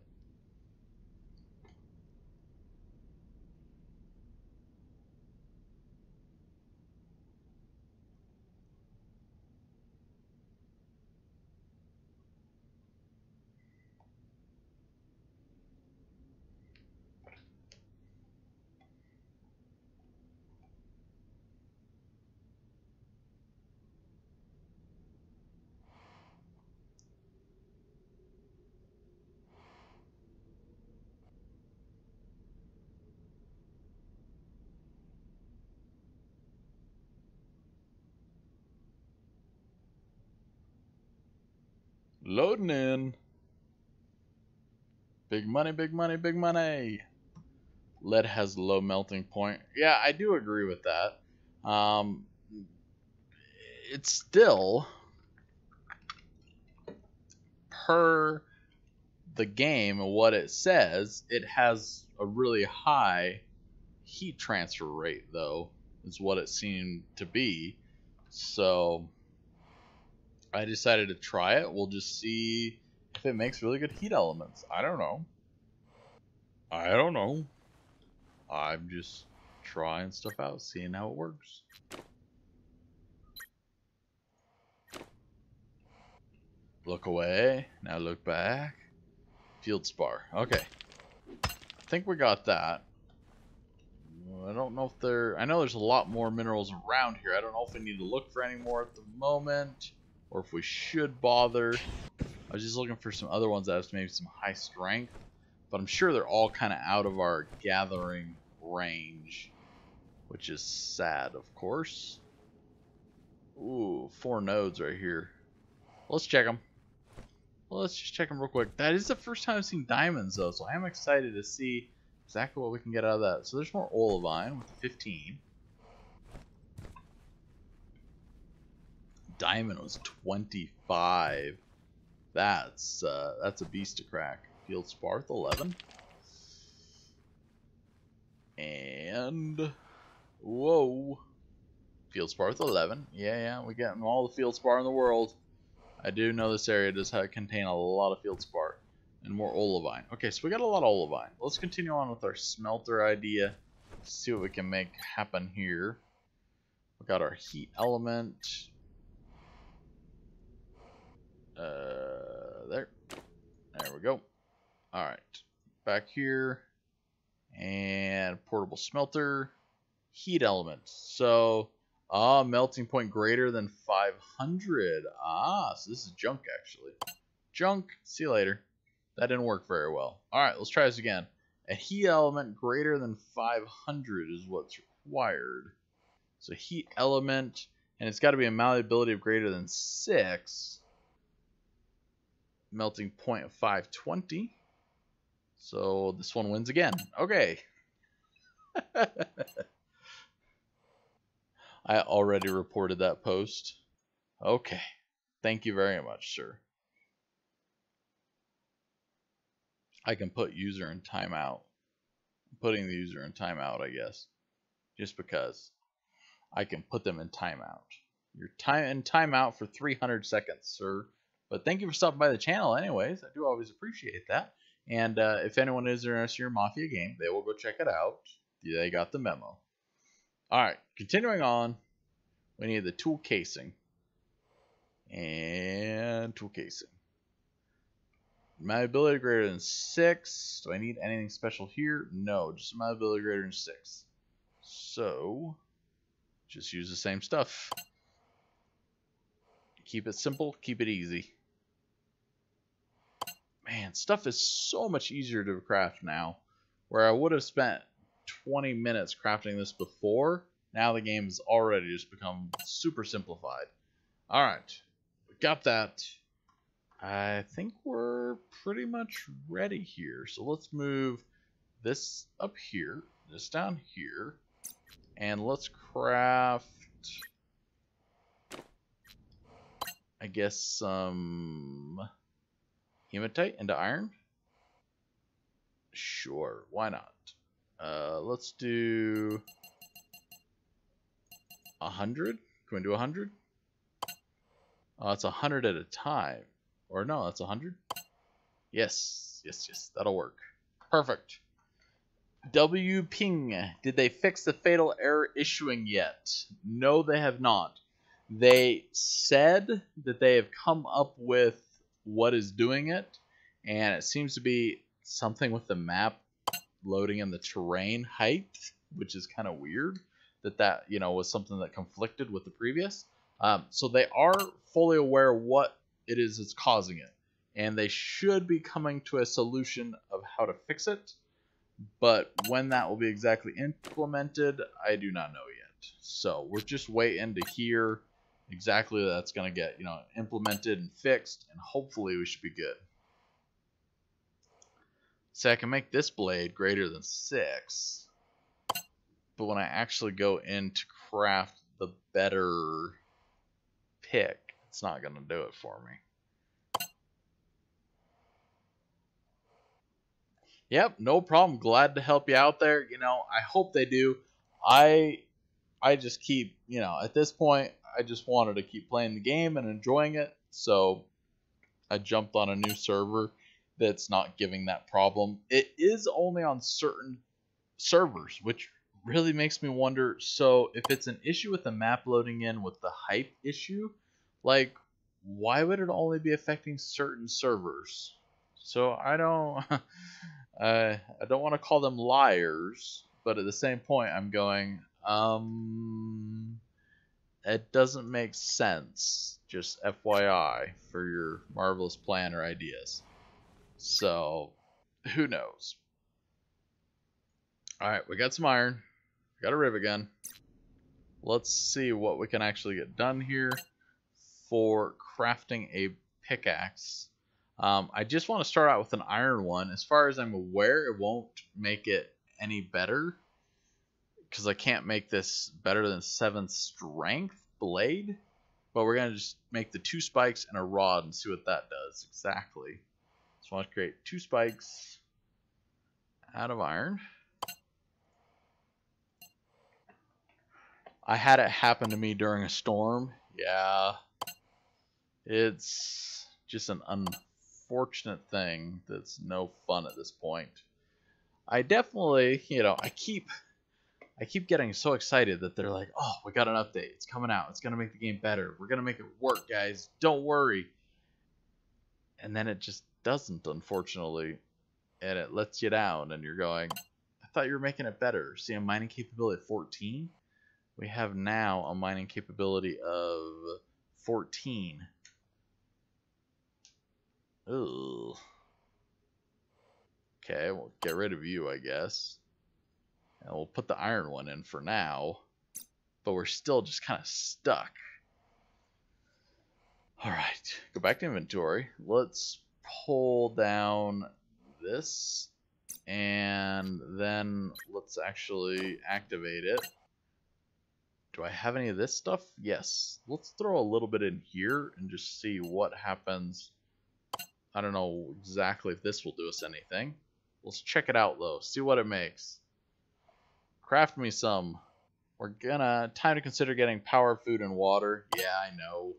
S1: loading in. Big money, big money, big money. Lead has low melting point. Yeah, I do agree with that. It's still per the game and what it says, it has a really high heat transfer rate, though, is what it seemed to be. So I decided to try it. We'll just see if it makes really good heat elements. I don't know. I'm just trying stuff out, seeing how it works. Look away. Now look back. Field spar. Okay. I think we got that. I don't know if I know there's a lot more minerals around here. I don't know if we need to look for any more at the moment, or if we should bother. I was just looking for some other ones that have maybe some high strength, but I'm sure they're all kind of out of our gathering range, which is sad, of course. Ooh, 4 nodes right here. Let's check them. Well, let's just check them real quick. That is the first time I've seen diamonds, though, so I am excited to see exactly what we can get out of that. So there's more olivine with 15. Diamond was 25. That's a beast to crack. Field Sparth 11. And whoa, Field Sparth 11. Yeah, we got all the Field Spar in the world. I do know this area does contain a lot of Field Spar. And more olivine. Okay, so we got a lot of olivine. Let's continue on with our smelter idea. See what we can make happen here. We got our heat element. There we go. Alright, back here. And portable smelter. Heat element. So, melting point greater than 500. So this is junk actually. Junk, see you later. That didn't work very well. Alright, let's try this again. A heat element greater than 500 is what's required. So heat element, and it's got to be a malleability of greater than 6. Melting point of 520. So this one wins again. Okay. I already reported that post. Okay. Thank you very much, sir. I can put user in timeout. I'm putting the user in timeout, I guess. Just because I can put them in timeout. You're in timeout for 300 seconds, sir. But thank you for stopping by the channel anyways. I do always appreciate that. And if anyone is interested in your Mafia game, they will go check it out. They got the memo. Alright, continuing on. We need the tool casing. And tool casing. Malleability greater than 6. Do I need anything special here? No, just malleability greater than 6. So, just use the same stuff. Keep it simple, keep it easy. Man, stuff is so much easier to craft now. Where I would have spent 20 minutes crafting this before, now the game's already just become super simplified. Alright, we got that. I think we're pretty much ready here. So let's move this up here, this down here, and let's craft, I guess, some hematite into iron. Sure, why not? Let's do 100. Can we do 100? Oh, it's 100 at a time. Or no, that's 100. Yes, yes, yes, that'll work. Perfect. W ping. Did they fix the fatal error issuing yet? No, they have not. They said that they have come up with what is doing it, and it seems to be something with the map loading in the terrain height, which is kind of weird that you know, was something that conflicted with the previous. So they are fully aware what it is that's causing it, and they should be coming to a solution of how to fix it, but when that will be exactly implemented, I do not know yet. So we're just waiting to hear exactly that's going to get, you know, implemented and fixed, and hopefully we should be good. So I can make this blade greater than 6, but when I actually go in to craft the better pick, it's not going to do it for me. Yep, no problem. Glad to help you out there. You know, I hope they do. I just keep, you know, at this point, I just wanted to keep playing the game and enjoying it. So I jumped on a new server that's not giving that problem. It is only on certain servers, which really makes me wonder. So if it's an issue with the map loading in with the hype issue, like, why would it only be affecting certain servers? So I don't I don't want to call them liars, but at the same point I'm going, it doesn't make sense. Just FYI for your marvelous plan or ideas. So who knows? Alright, we got some iron. We got a rivet gun. Let's see what we can actually get done here for crafting a pickaxe. I just want to start out with an iron one. As far as I'm aware, it won't make it any better, because I can't make this better than 7 strength blade. But we're going to just make the 2 spikes and a rod and see what that does exactly. So I want to create 2 spikes out of iron. I had it happen to me during a storm. Yeah. It's just an unfortunate thing that's no fun at this point. I definitely, you know, I keep getting so excited that they're like, oh, we got an update. It's coming out. It's going to make the game better. We're going to make it work, guys. Don't worry. And then it just doesn't, unfortunately. And it lets you down. And you're going, I thought you were making it better. See, a mining capability of 14. We have now a mining capability of 14. Ugh. Okay, we'll get rid of you, I guess. And we'll put the iron one in for now. But we're still just kind of stuck. Alright, go back to inventory. Let's pull down this. And then let's actually activate it. Do I have any of this stuff? Yes. Let's throw a little bit in here and just see what happens. I don't know exactly if this will do us anything. Let's check it out though. See what it makes. Craft me some. We're gonna... Time to consider getting power, food, and water. Yeah, I know.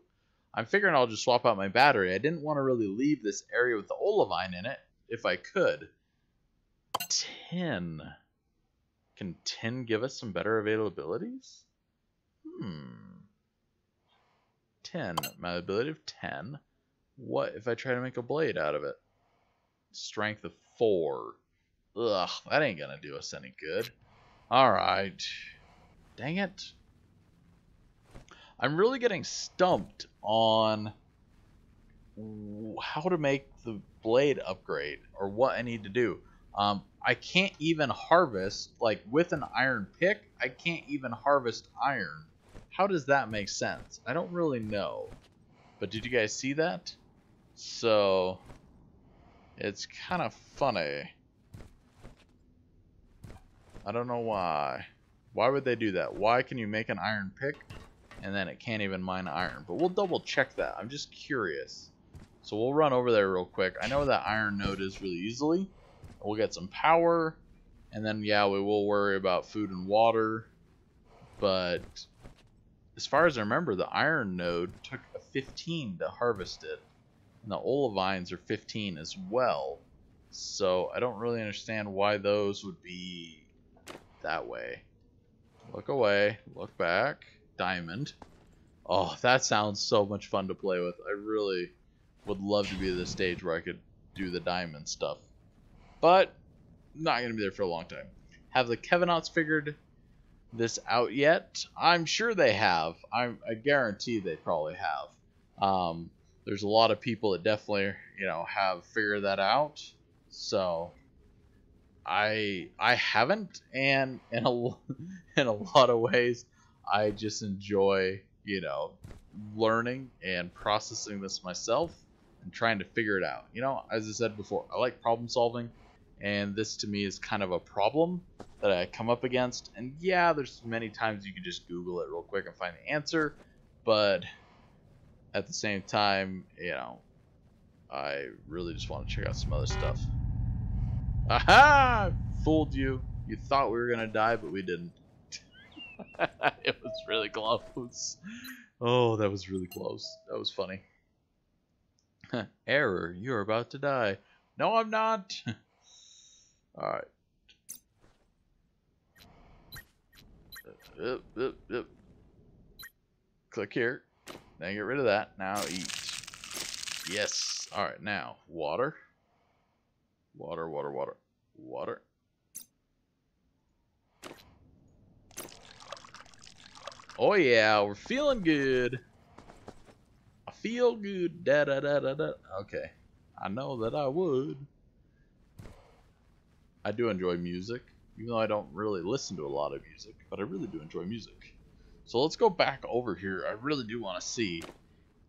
S1: I'm figuring I'll just swap out my battery. I didn't want to really leave this area with the olivine in it if I could. Tin. Can tin give us some better availabilities? 10. My ability of 10. What if I try to make a blade out of it? Strength of 4. Ugh, that ain't gonna do us any good. Alright. Dang it. I'm really getting stumped on how to make the blade upgrade or what I need to do. I can't even harvest, like with an iron pick, I can't even harvest iron. How does that make sense? I don't really know. But did you guys see that? So, it's kind of funny. I don't know why. Why would they do that? Why can you make an iron pick and then it can't even mine iron? But we'll double check that. I'm just curious. So we'll run over there real quick. I know that iron node is really easily. We'll get some power. And then, yeah, we will worry about food and water. But as far as I remember, the iron node took a 15 to harvest it. And the olivines are 15 as well. So I don't really understand why those would be that way. Look away. Look back. Diamond. Oh, that sounds so much fun to play with. I really would love to be at the stage where I could do the diamond stuff. But not going to be there for a long time. Have the Kevinauts figured this out yet? I'm sure they have. I guarantee they probably have. There's a lot of people that definitely, you know, have figured that out. So I haven't, and in a lot of ways, I just enjoy, you know, learning and processing this myself and trying to figure it out. You know, as I said before, I like problem solving, and this to me is kind of a problem that I come up against. And yeah, there's many times you can just Google it real quick and find the answer, but at the same time, you know, I really just want to check out some other stuff. Aha! Fooled you. You thought we were gonna die, but we didn't. It was really close. Oh, that was really close. That was funny. Error. You're about to die. No, I'm not. Alright. Yep. Click here. Then get rid of that. Now eat. Yes. Alright, now water. Water. Oh yeah, we're feeling good. I feel good. Da da da da da. Okay. I know that I would. I do enjoy music, even though I don't really listen to a lot of music, but I really do enjoy music. So let's go back over here. I really do want to see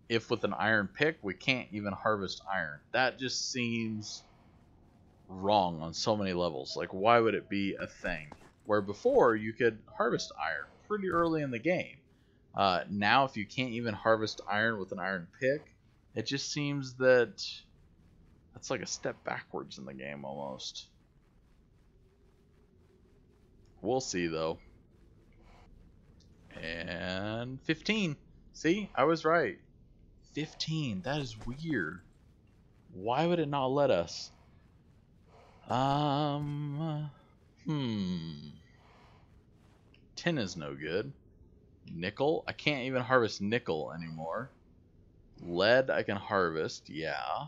S1: if with an iron pick we can't even harvest iron. That just seems wrong on so many levels. Like, why would it be a thing where before you could harvest iron pretty early in the game? Now if you can't even harvest iron with an iron pick, it just seems that that's like a step backwards in the game almost. We'll see though. And 15. See, I was right. 15. That is weird. Why would it not let us? 10 is no good. Nickel. I can't even harvest nickel anymore. Lead I can harvest. Yeah.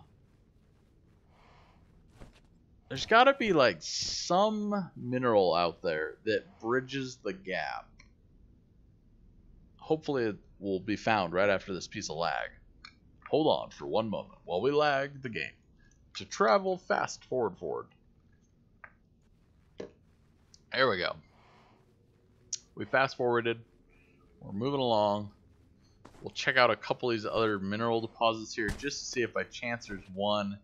S1: There's got to be like some mineral out there that bridges the gap. Hopefully it will be found right after this piece of lag. Hold on for one moment while we lag the game to travel fast forward. There we go. We fast forwarded. We're moving along. We'll check out a couple of these other mineral deposits here just to see if by chance there's one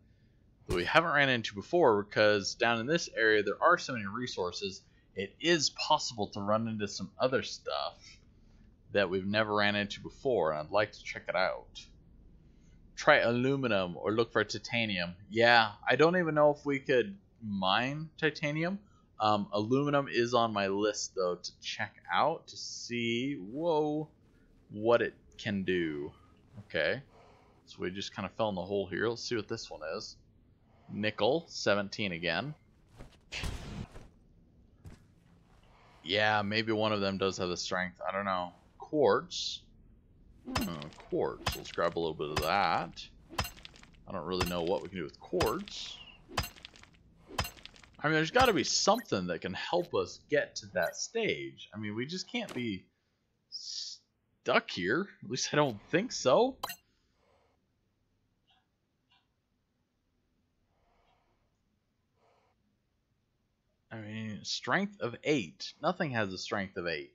S1: that we haven't ran into before, because down in this area there are so many resources. It is possible to run into some other stuff that we've never ran into before, and I'd like to check it out. Try aluminum or look for titanium. Yeah, I don't even know if we could mine titanium. Aluminum is on my list though to check out to see, whoa, what it can do. Okay, so we just kind of fell in the hole here. Let's see what this one is. Nickel, 17 again. Yeah, maybe one of them does have the strength. I don't know. Quartz. Quartz. Let's grab a little bit of that. I don't really know what we can do with quartz. I mean, there's got to be something that can help us get to that stage. I mean, we just can't be stuck here. At least I don't think so. I mean, strength of 8. Nothing has a strength of 8.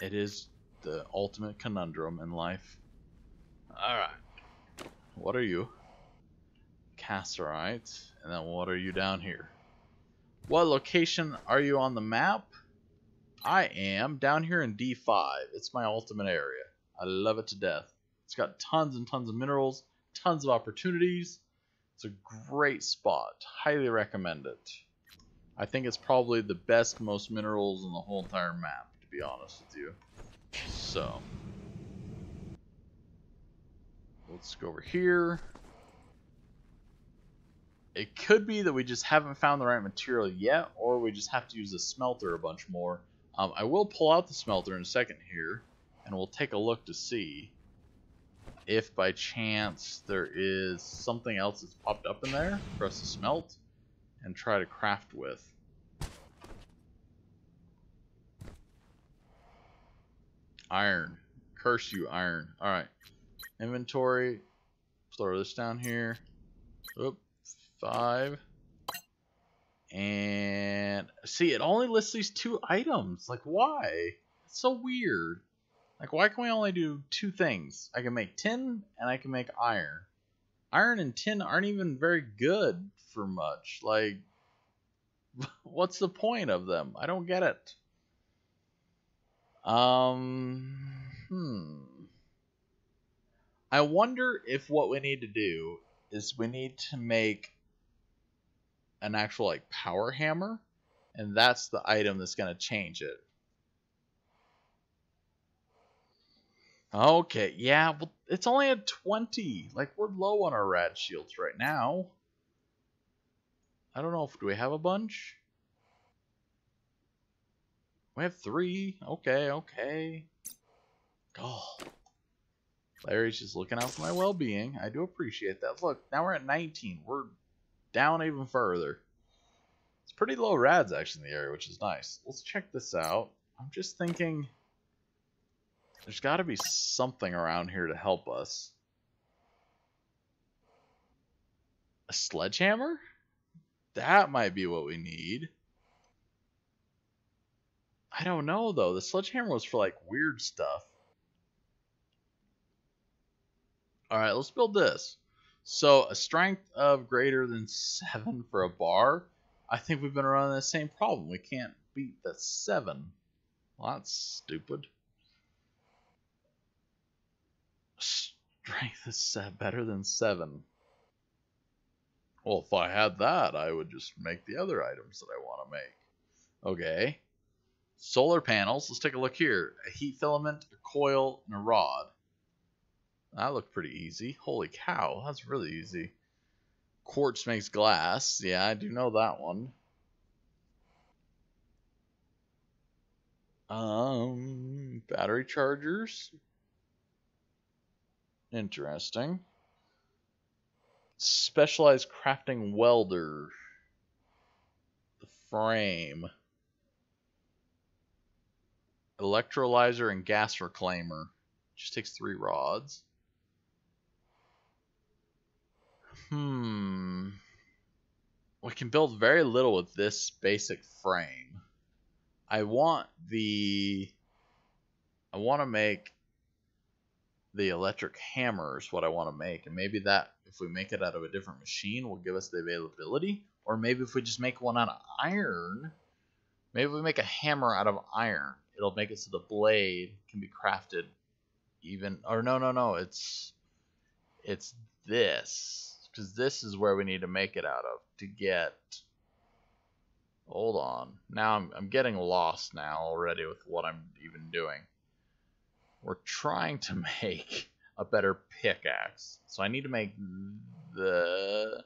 S1: It is the ultimate conundrum in life. Alright. What are you? Cassiterite. And then what are you down here? What location are you on the map? I am down here in D5. It's my ultimate area. I love it to death. It's got tons and tons of minerals, tons of opportunities. It's a great spot. Highly recommend it. I think it's probably the best, most minerals in the whole entire map, to be honest with you. So, let's go over here. It could be that we just haven't found the right material yet, or we just have to use the smelter a bunch more. I will pull out the smelter in a second here, and we'll take a look to see if by chance there is something else that's popped up in there for us to smelt and try to craft with. Iron. Curse you, iron. Alright. Inventory. Throw this down here. Oop. 5. And see, it only lists these 2 items. Like, why? It's so weird. Like, why can we only do 2 things? I can make tin and I can make iron. Iron and tin aren't even very good for much. Like, what's the point of them? I don't get it. I wonder if what we need to do is we need to make an actual like power hammer, and that's the item that's going to change it. Okay, yeah, but it's only at 20. Like, we're low on our rad shields right now. I don't know if do we have a bunch? We have 3. Okay. Oh. Larry's just looking out for my well-being. I do appreciate that. Look, now we're at 19. We're down even further. It's pretty low rads actually in the area, which is nice. Let's check this out. I'm just thinking there's got to be something around here to help us. A sledgehammer? That might be what we need. I don't know though. The sledgehammer was for like weird stuff. Alright, let's build this. So, a strength of greater than 7 for a bar. I think we've been running the same problem. We can't beat the 7. Well, that's stupid. Strength is better than 7. Well, if I had that, I would just make the other items that I want to make. Okay. Solar panels. Let's take a look here. A heat filament, a coil, and a rod. That looked pretty easy. Holy cow, that's really easy. Quartz makes glass. Yeah, I do know that one. Battery chargers. Interesting. Specialized crafting welder. The frame. Electrolyzer and gas reclaimer. Just takes 3 rods. We can build very little with this basic frame. I want to make the electric hammers what I want to make, and maybe that if we make it out of a different machine will give us the availability, or maybe if we just make one out of iron, maybe if we make a hammer out of iron, it'll make it so the blade can be crafted even, or no, it's this. Because this is where we need to make it out of to get. Hold on. Now I'm getting lost now already with what I'm even doing. We're trying to make a better pickaxe. So I need to make the.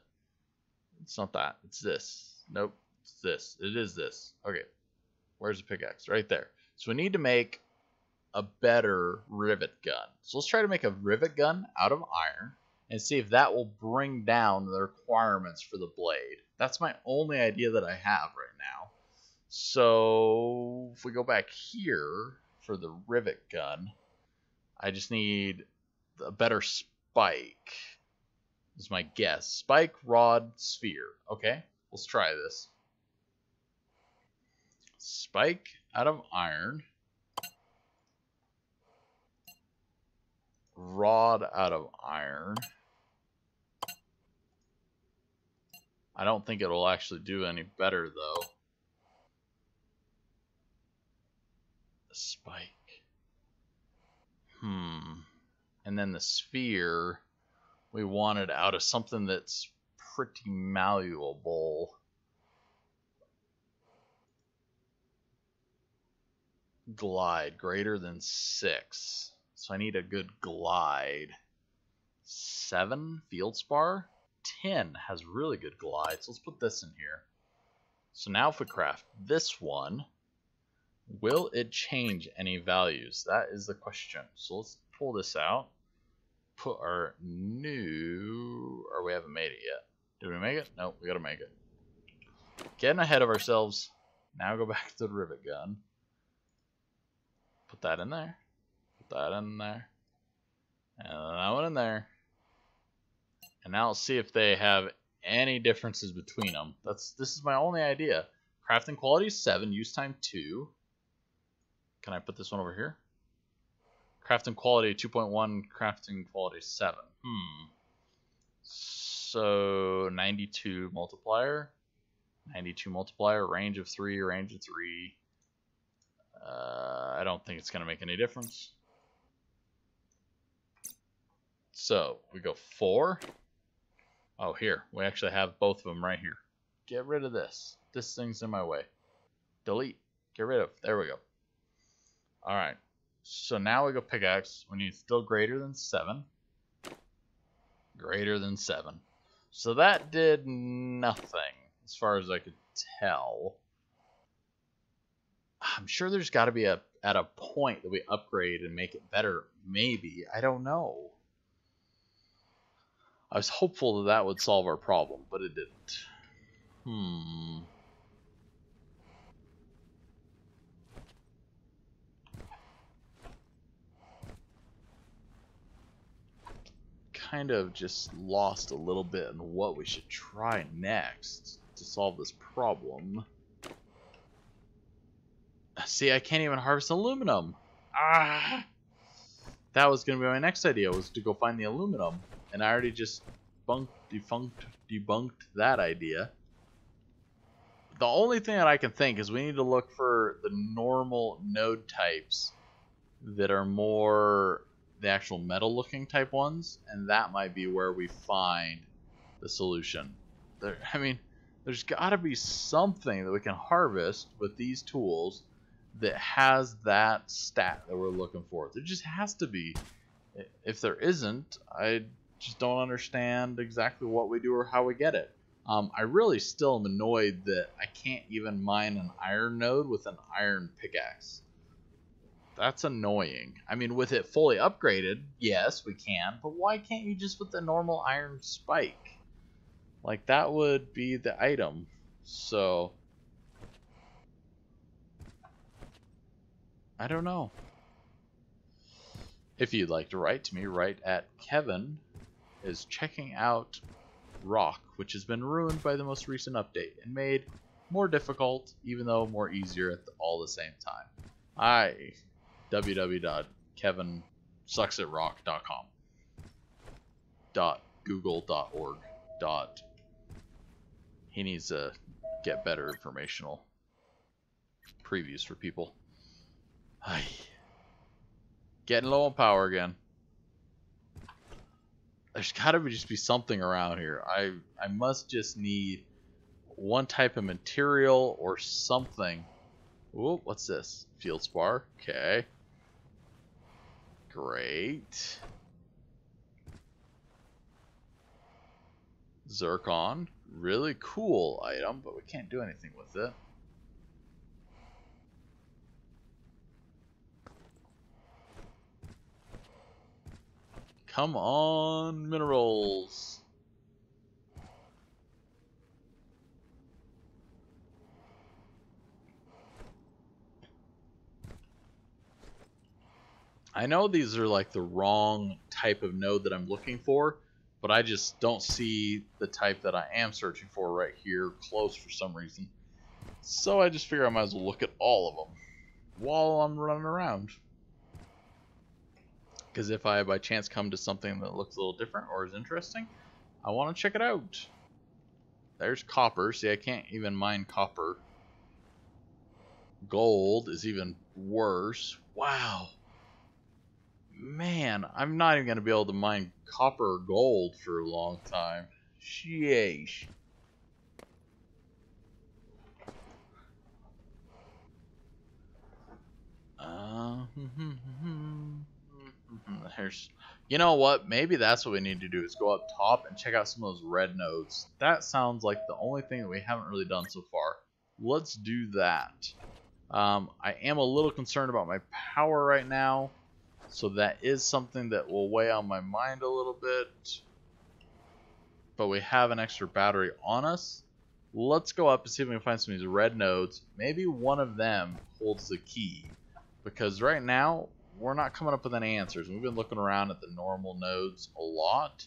S1: It's not that. It's this. Nope. It's this. It is this. Okay. Where's the pickaxe? Right there. So we need to make a better rivet gun. So let's try to make a rivet gun out of iron. and see if that will bring down the requirements for the blade. That's my only idea that I have right now. So if we go back here for the rivet gun, I just need a better spike, is my guess. Spike, rod, sphere. Okay, let's try this. Spike out of iron. Rod out of iron. I don't think it'll actually do any better, though. Spike. And then the sphere, we wanted out of something that's pretty malleable. Glide, greater than 6. So I need a good glide. 7, field spar. 10 has really good glide, so let's put this in here. So now if we craft this one, will it change any values? That is the question. So let's pull this out. Put our new... or we haven't made it yet. Did we make it? Nope, we gotta make it. Getting ahead of ourselves. Now go back to the rivet gun. Put that in there. Put that in there. And that one in there. And now let's see if they have any differences between them. This is my only idea. Crafting quality 7, use time 2. Can I put this one over here? Crafting quality 2.1, crafting quality 7. So 92 multiplier. 92 multiplier, range of 3, range of 3. I don't think it's going to make any difference. So we go 4. Oh, here. We actually have both of them right here. Get rid of this. This thing's in my way. Delete. Get rid of. There we go. Alright. So now we go pickaxe. We need still greater than 7. Greater than 7. So that did nothing as far as I could tell. I'm sure there's got to be at a point that we upgrade and make it better. Maybe. I don't know. I was hopeful that would solve our problem, but it didn't. Kind of just lost a little bit in what we should try next to solve this problem. See, I can't even harvest aluminum. That was going to be my next idea, was to go find the aluminum. And I already just debunked that idea. The only thing that I can think is we need to look for the normal node types that are more the actual metal looking type ones, and that might be where we find the solution. There's got to be something that we can harvest with these tools that has that stat that we're looking for. There just has to be. If there isn't, I just don't understand exactly what we do or how we get it. I really still am annoyed that I can't even mine an iron node with an iron pickaxe. That's annoying. I mean, with it fully upgraded, yes, we can, but why can't you just with the normal iron spike? Like, that would be the item. So, I don't know. If you'd like to write to me, write at Kevin is checking out Rokh, which has been ruined by the most recent update and made more difficult, even though more easier at all the same time. www.kevinsucksatRokh.com .google.org He needs to get better informational previews for people. Getting low on power again. There's gotta just be something around here. I must just need one type of material or something. Ooh, what's this? Field spar. Okay. Great. Zircon. Really cool item, but we can't do anything with it. Come on, minerals. I know these are like the wrong type of node that I'm looking for, but I just don't see the type that I am searching for right here close for some reason. So I just figure I might as well look at all of them while I'm running around. Because if I by chance come to something that looks a little different or is interesting, I want to check it out. There's copper. See, I can't even mine copper. Gold is even worse. Wow. Man, I'm not even going to be able to mine copper or gold for a long time. Sheesh. There's, you know what? Maybe that's what we need to do is go up top and check out some of those red nodes. That sounds like the only thing that we haven't really done so far. Let's do that. I am a little concerned about my power right now, so that is something that will weigh on my mind a little bit. But we have an extra battery on us. Let's go up and see if we can find some of these red nodes. Maybe one of them holds the key, because right now we're not coming up with any answers. We've been looking around at the normal nodes a lot.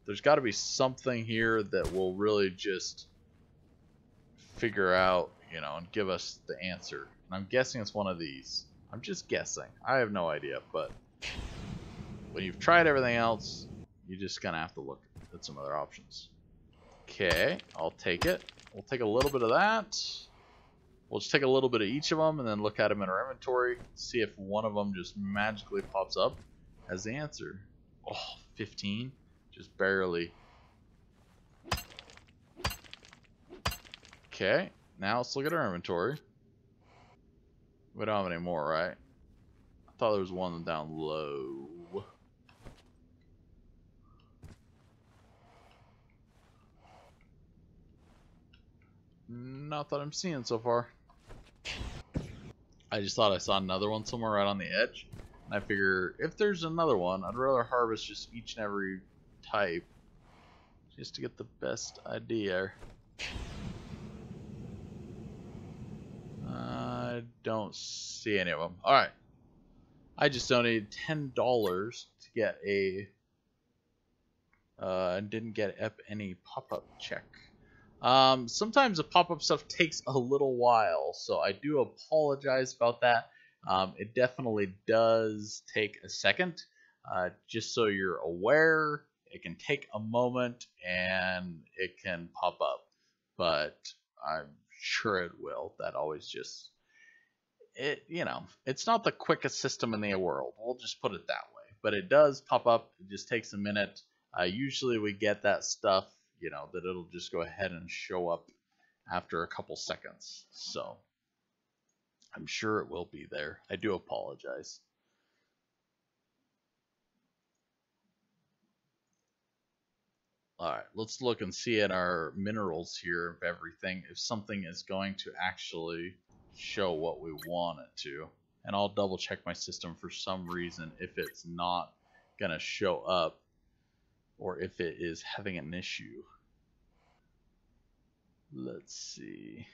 S1: There's got to be something here that will really just figure out, you know, and give us the answer. And I'm guessing it's one of these. I'm just guessing. I have no idea, but when you've tried everything else, you're just gonna have to look at some other options. Okay, I'll take it. We'll take a little bit of that. We'll just take a little bit of each of them and then look at them in our inventory. See if one of them just magically pops up as the answer. Oh, 15. Just barely. Okay, now let's look at our inventory. We don't have any more, right? I thought there was one down low. Not that I'm seeing so far. I just thought I saw another one somewhere right on the edge. And I figure if there's another one, I'd rather harvest just each and every type just to get the best idea. I don't see any of them. Alright. I just donated $10 to get a didn't get any pop-up check. Sometimes the pop-up stuff takes a little while, so I do apologize about that. It definitely does take a second. Just so you're aware, it can take a moment and it can pop up, but I'm sure it will. That always just, you know, it's not the quickest system in the world. We'll just put it that way. But it does pop up. It just takes a minute. Usually we get that stuff, you know, that it'll just go ahead and show up after a couple seconds. So I'm sure it will be there. I do apologize. Alright, let's look and see at our minerals here of everything, if something is going to actually show what we want it to. And I'll double check my system for some reason if it's not going to show up or if it is having an issue. Let's see.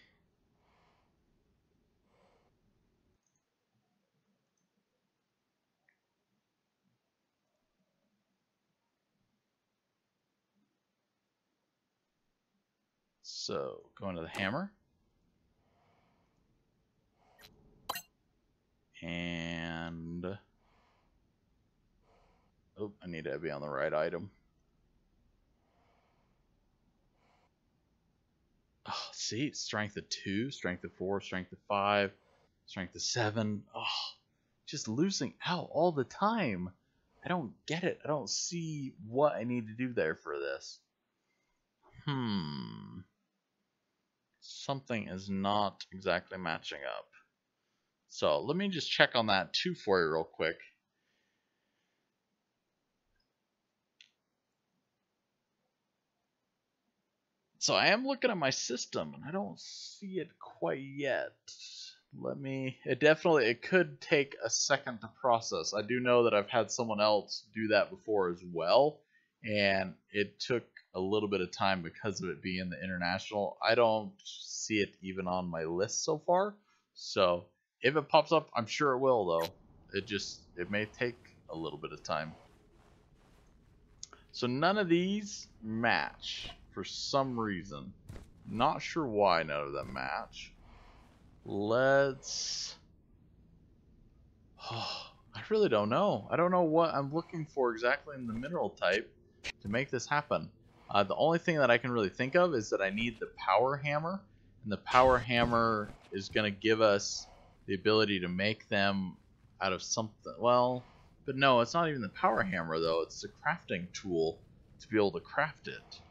S1: So, going to the hammer. And oh, I need to be on the right item. Oh, see, strength of 2, strength of 4, strength of 5, strength of 7. Oh, just losing out all the time. I don't get it. I don't see what I need to do there for this. Something is not exactly matching up. So let me just check on that too for you real quick. So I am looking at my system and I don't see it quite yet. it could take a second to process. I do know that I've had someone else do that before as well, and it took a little bit of time because of it being the international. I don't see it even on my list so far. So if it pops up, I'm sure it will though. It may take a little bit of time. So none of these match for some reason. Not sure why none of them match. Let's... Oh, I really don't know. I don't know what I'm looking for exactly in the mineral type to make this happen. The only thing that I can really think of is that I need the power hammer. And the power hammer is going to give us the ability to make them out of something. Well, but no, it's not even the power hammer though. It's the crafting tool to be able to craft it.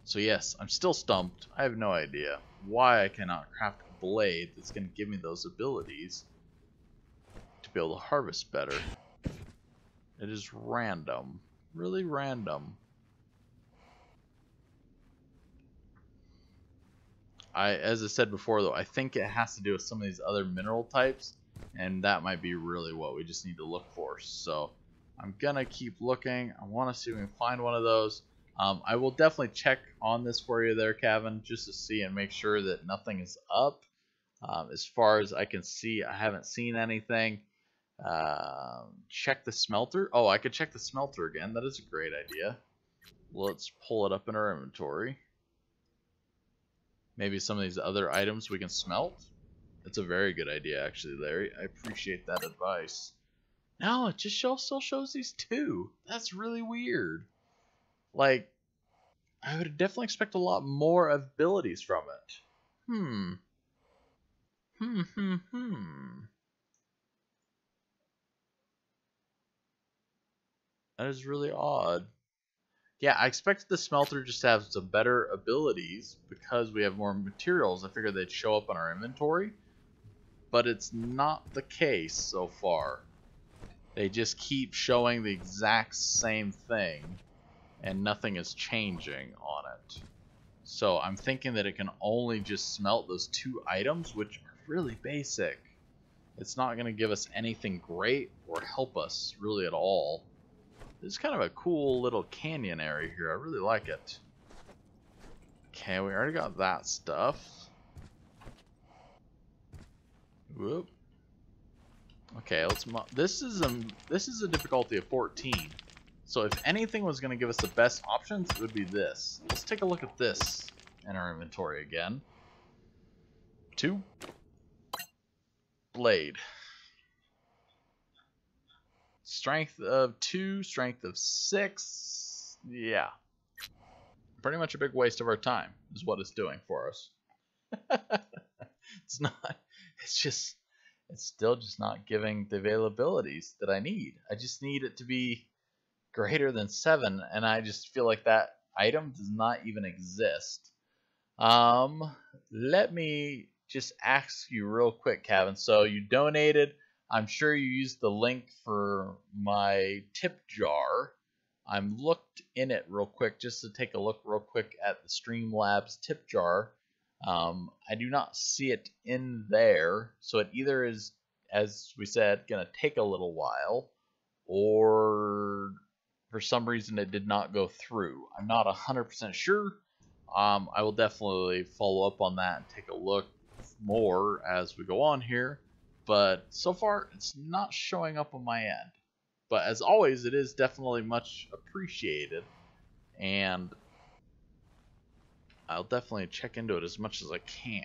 S1: So yes, I'm still stumped. I have no idea why I cannot craft a blade that's going to give me those abilities to be able to harvest better. It is random. Really random. As I said before though, I think it has to do with some of these other mineral types, and that might be really what we just need to look for. So I'm gonna keep looking. I want to see if we can find one of those. I will definitely check on this for you there, Kevin, just to see and make sure that nothing is up. As far as I can see, I haven't seen anything. Check the smelter. Oh, I could check the smelter again. That is a great idea. Let's pull it up in our inventory. Maybe some of these other items we can smelt. That's a very good idea, actually, Larry. I appreciate that advice. No, it just still shows these two. That's really weird. Like, I would definitely expect a lot more abilities from it. That is really odd. Yeah, I expected the smelter just to have some better abilities because we have more materials. I figured they'd show up on our inventory, but it's not the case so far. They just keep showing the exact same thing, and nothing is changing on it. So I'm thinking that it can only just smelt those two items, which are really basic. It's not going to give us anything great or help us really at all. This is kind of a cool little canyon area here. I really like it. Okay, we already got that stuff. Whoop. Okay, this is a difficulty of 14. So if anything was going to give us the best options, it would be this. Let's take a look at this in our inventory again. 2. Blade. Strength of 2, strength of 6. Yeah. Pretty much a big waste of our time is what it's doing for us. It's not, it's still just not giving the availabilities that I need. I just need it to be greater than 7, and I just feel like that item does not even exist. Let me just ask you real quick, Kevin. So you donated. I'm sure you used the link for my tip jar. I'm looked in it real quick just to take a look real quick at the Streamlabs tip jar. I do not see it in there, so it either is, as we said, gonna take a little while, or for some reason it did not go through. I'm not 100% sure. I will definitely follow up on that and take a look more as we go on here. But so far, it's not showing up on my end. But as always, it is definitely much appreciated. And I'll definitely check into it as much as I can.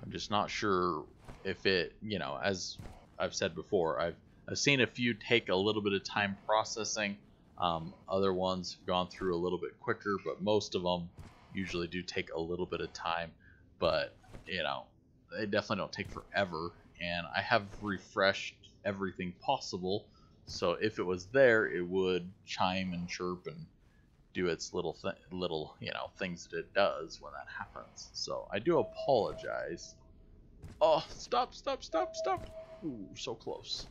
S1: I'm just not sure if it, as I've said before, I've seen a few take a little bit of time processing. Other ones have gone through a little bit quicker, but most of them usually do take a little bit of time. But they definitely don't take forever, and I have refreshed everything possible, so if it was there, it would chime and chirp and do its little things that it does when that happens. So I do apologize. Oh, stop. Ooh, so close.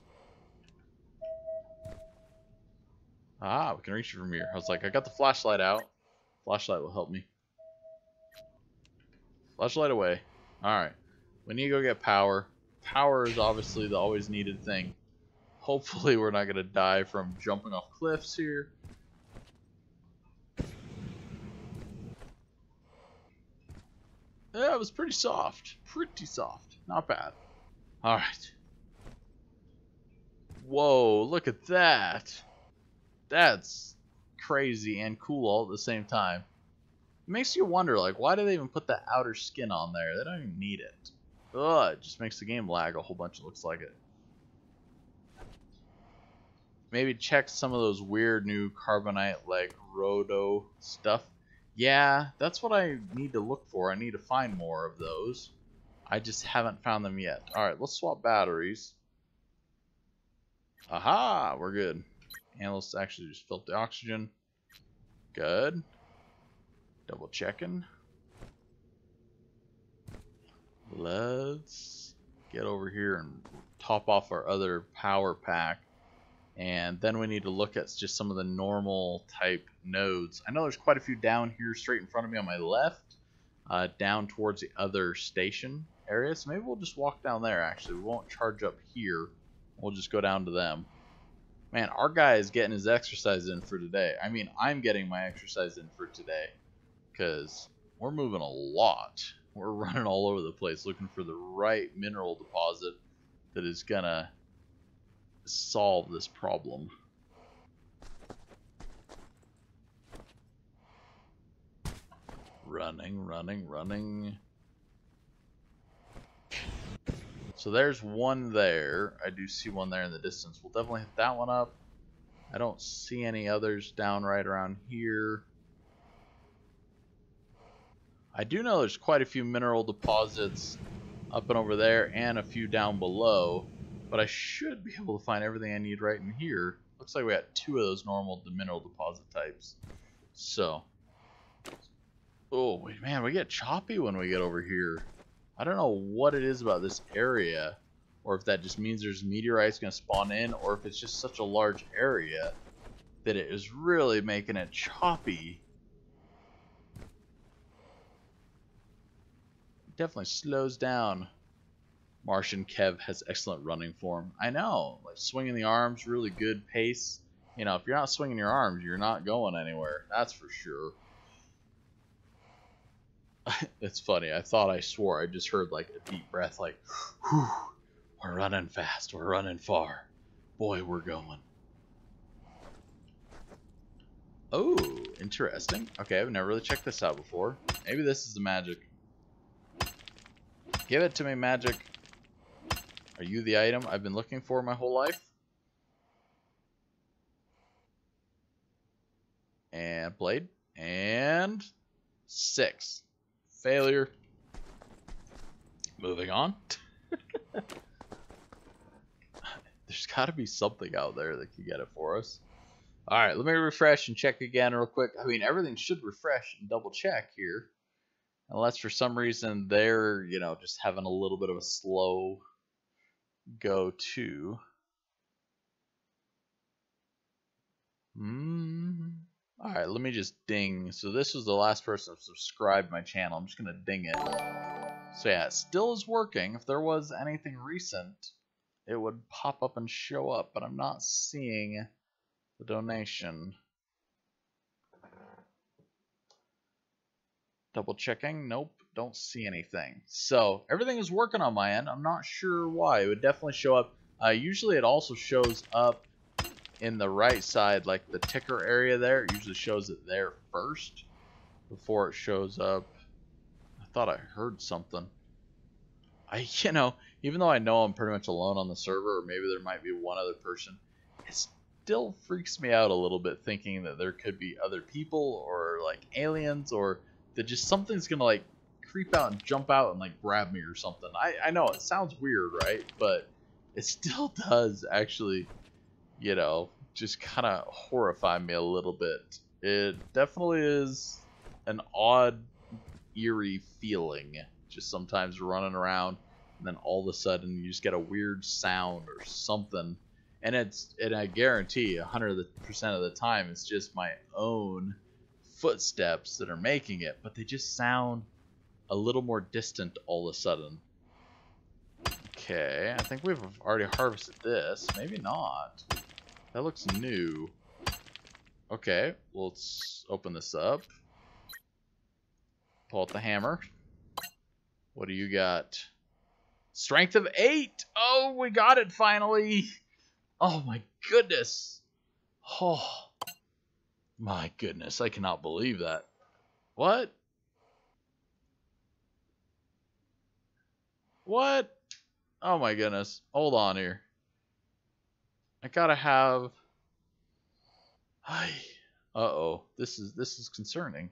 S1: Ah, we can reach it from here. I was like, I got the flashlight out. Flashlight will help me. Flashlight away. Alright. We need to go get power. Power is obviously the always needed thing. Hopefully we're not going to die from jumping off cliffs here. Yeah, it was pretty soft. Pretty soft. Not bad. Alright. Whoa, look at that. That's crazy and cool all at the same time. It makes you wonder, like, why do they even put the outer skin on there? They don't even need it. Ugh, it just makes the game lag a whole bunch. It looks like it. Maybe check some of those weird new carbonite, like, Rodo stuff. Yeah, that's what I need to look for. I need to find more of those. I just haven't found them yet. Alright, let's swap batteries. Aha, we're good. And let's actually just fill up the oxygen. Good. Double checking. Let's get over here and top off our other power pack. And then we need to look at just some of the normal type nodes. I know there's quite a few down here straight in front of me on my left. Down towards the other station area. So maybe we'll just walk down there actually. We won't charge up here. We'll just go down to them. Man, our guy is getting his exercise in for today. I mean, I'm getting my exercise in for today. Because we're moving a lot. We're running all over the place looking for the right mineral deposit that is going to solve this problem. Running, running, running. So there's one there. I do see one there in the distance. We'll definitely hit that one up. I don't see any others down right around here. I do know there's quite a few mineral deposits up and over there and a few down below. But I should be able to find everything I need right in here. Looks like we got 2 of those normal mineral deposit types. So. Oh, man, we get choppy when we get over here. I don't know what it is about this area. Or if that just means there's meteorites going to spawn in. Or if it's just such a large area that it is really making it choppy. It definitely slows down. Martian Kev has excellent running form. I know, like swinging the arms, really good pace. You know, if you're not swinging your arms, you're not going anywhere. That's for sure. It's funny. I thought I swore. I just heard like a deep breath, like, whew, we're running fast. We're running far. Boy, we're going. Oh, interesting. Okay, I've never really checked this out before. Maybe this is the magic. Give it to me, magic. Are you the item I've been looking for my whole life? And blade. And 6. Failure. Moving on. There's got to be something out there that can get it for us. Alright, let me refresh and check again real quick. I mean, everything should refresh and double check here. Unless for some reason they're, you know, just having a little bit of a slow go to. Alright, let me just ding. So this was the last person who subscribed to my channel. I'm just going to ding it. So yeah, it still is working. If there was anything recent, it would pop up and show up. But I'm not seeing the donation. Double checking. Nope, don't see anything. So everything is working on my end. I'm not sure why. It would definitely show up. Usually it also shows up in the right side, like the ticker area there. It usually shows it there first before it shows up. I thought I heard something. You know, even though I know I'm pretty much alone on the server, or maybe there might be one other person, it still freaks me out a little bit thinking that there could be other people or like aliens, or that just something's gonna like creep out and jump out and like grab me or something. I know it sounds weird, right? But it still does actually, you know, just kind of horrify me a little bit. It definitely is an odd, eerie feeling, just sometimes running around and then all of a sudden you just get a weird sound or something, and I guarantee 100% of the time it's just my own footsteps that are making it, but they just sound a little more distant all of a sudden. Okay, I think we've already harvested this. Maybe not. That looks new. Okay, well, let's open this up. Pull out the hammer. What do you got? Strength of 8! Oh, we got it finally! Oh my goodness! Oh my goodness, I cannot believe that. What? What? Oh my goodness. Hold on here. I gotta have... Uh-oh. This is concerning.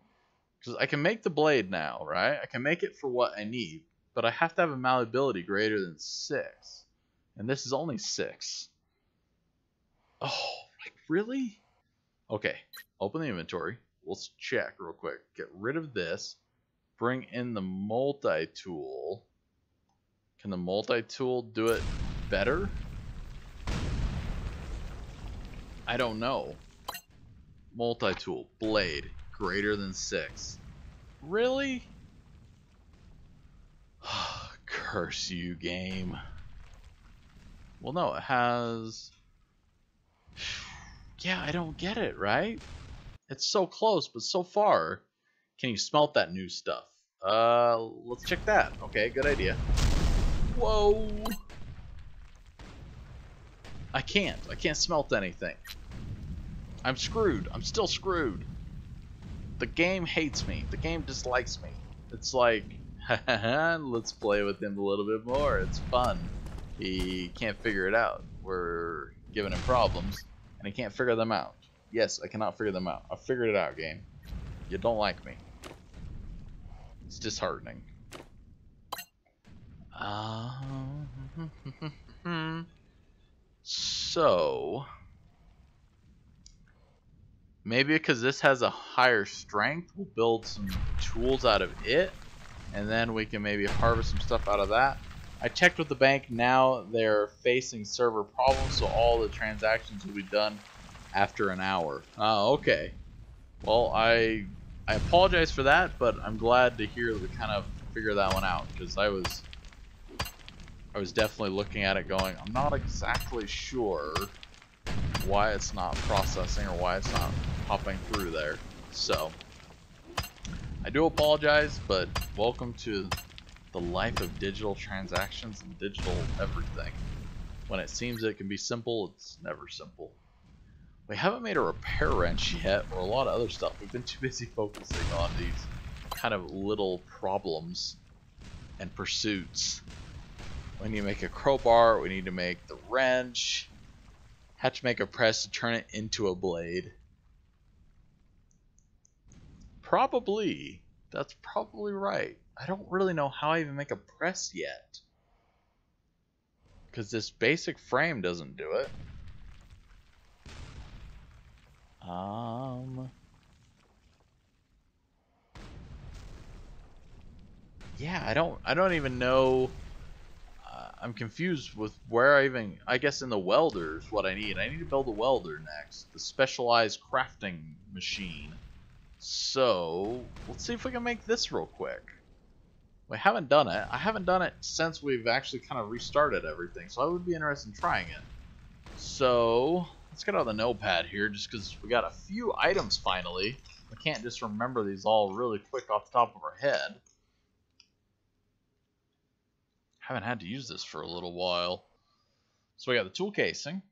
S1: Because I can make the blade now, right? I can make it for what I need. But I have to have a malleability greater than 6. And this is only 6. Oh, like, really? Okay. Open the inventory. Let's check real quick. Get rid of this. Bring in the multi-tool. Can the multi-tool do it better? I don't know. Multi-tool. Blade. Greater than 6. Really? Curse you, game. Well, no, it has... Yeah, I don't get it, right? It's so close, but so far. Can you smelt that new stuff? Let's check that. Okay, good idea. Whoa! I can't smelt anything. I'm screwed. I'm still screwed. The game hates me. The game dislikes me. It's like, let's play with him a little bit more. It's fun. He can't figure it out. We're giving him problems, and he can't figure them out. Yes, I cannot figure them out. I figured it out, game. You don't like me. It's disheartening. So... maybe because this has a higher strength, we'll build some tools out of it, and then we can maybe harvest some stuff out of that. I checked with the bank. Now they're facing server problems, so all the transactions will be done after an hour. Okay. Well, I apologize for that, but I'm glad to hear that we kind of figured that one out, because I was definitely looking at it going, I'm not exactly sure why it's not processing or why it's not popping through there. So I do apologize, but welcome to the life of digital transactions and digital everything. When it seems it can be simple, it's never simple. We haven't made a repair wrench yet, or a lot of other stuff. We've been too busy focusing on these kind of little problems and pursuits. We need to make a crowbar, we need to make the wrench. Have to make a press to turn it into a blade. Probably. That's probably right. I don't really know how I even make a press yet. Because this basic frame doesn't do it. Yeah, I don't even know. I'm confused with where I guess in the welders what I need. I need to build a welder next. The specialized crafting machine. So, let's see if we can make this real quick. We haven't done it. I haven't done it since we've actually kind of restarted everything. So I would be interested in trying it. So, let's get out the notepad here just because we got a few items finally. We can't just remember these all really quick off the top of our head. Haven't had to use this for a little while. So we got the tool casing.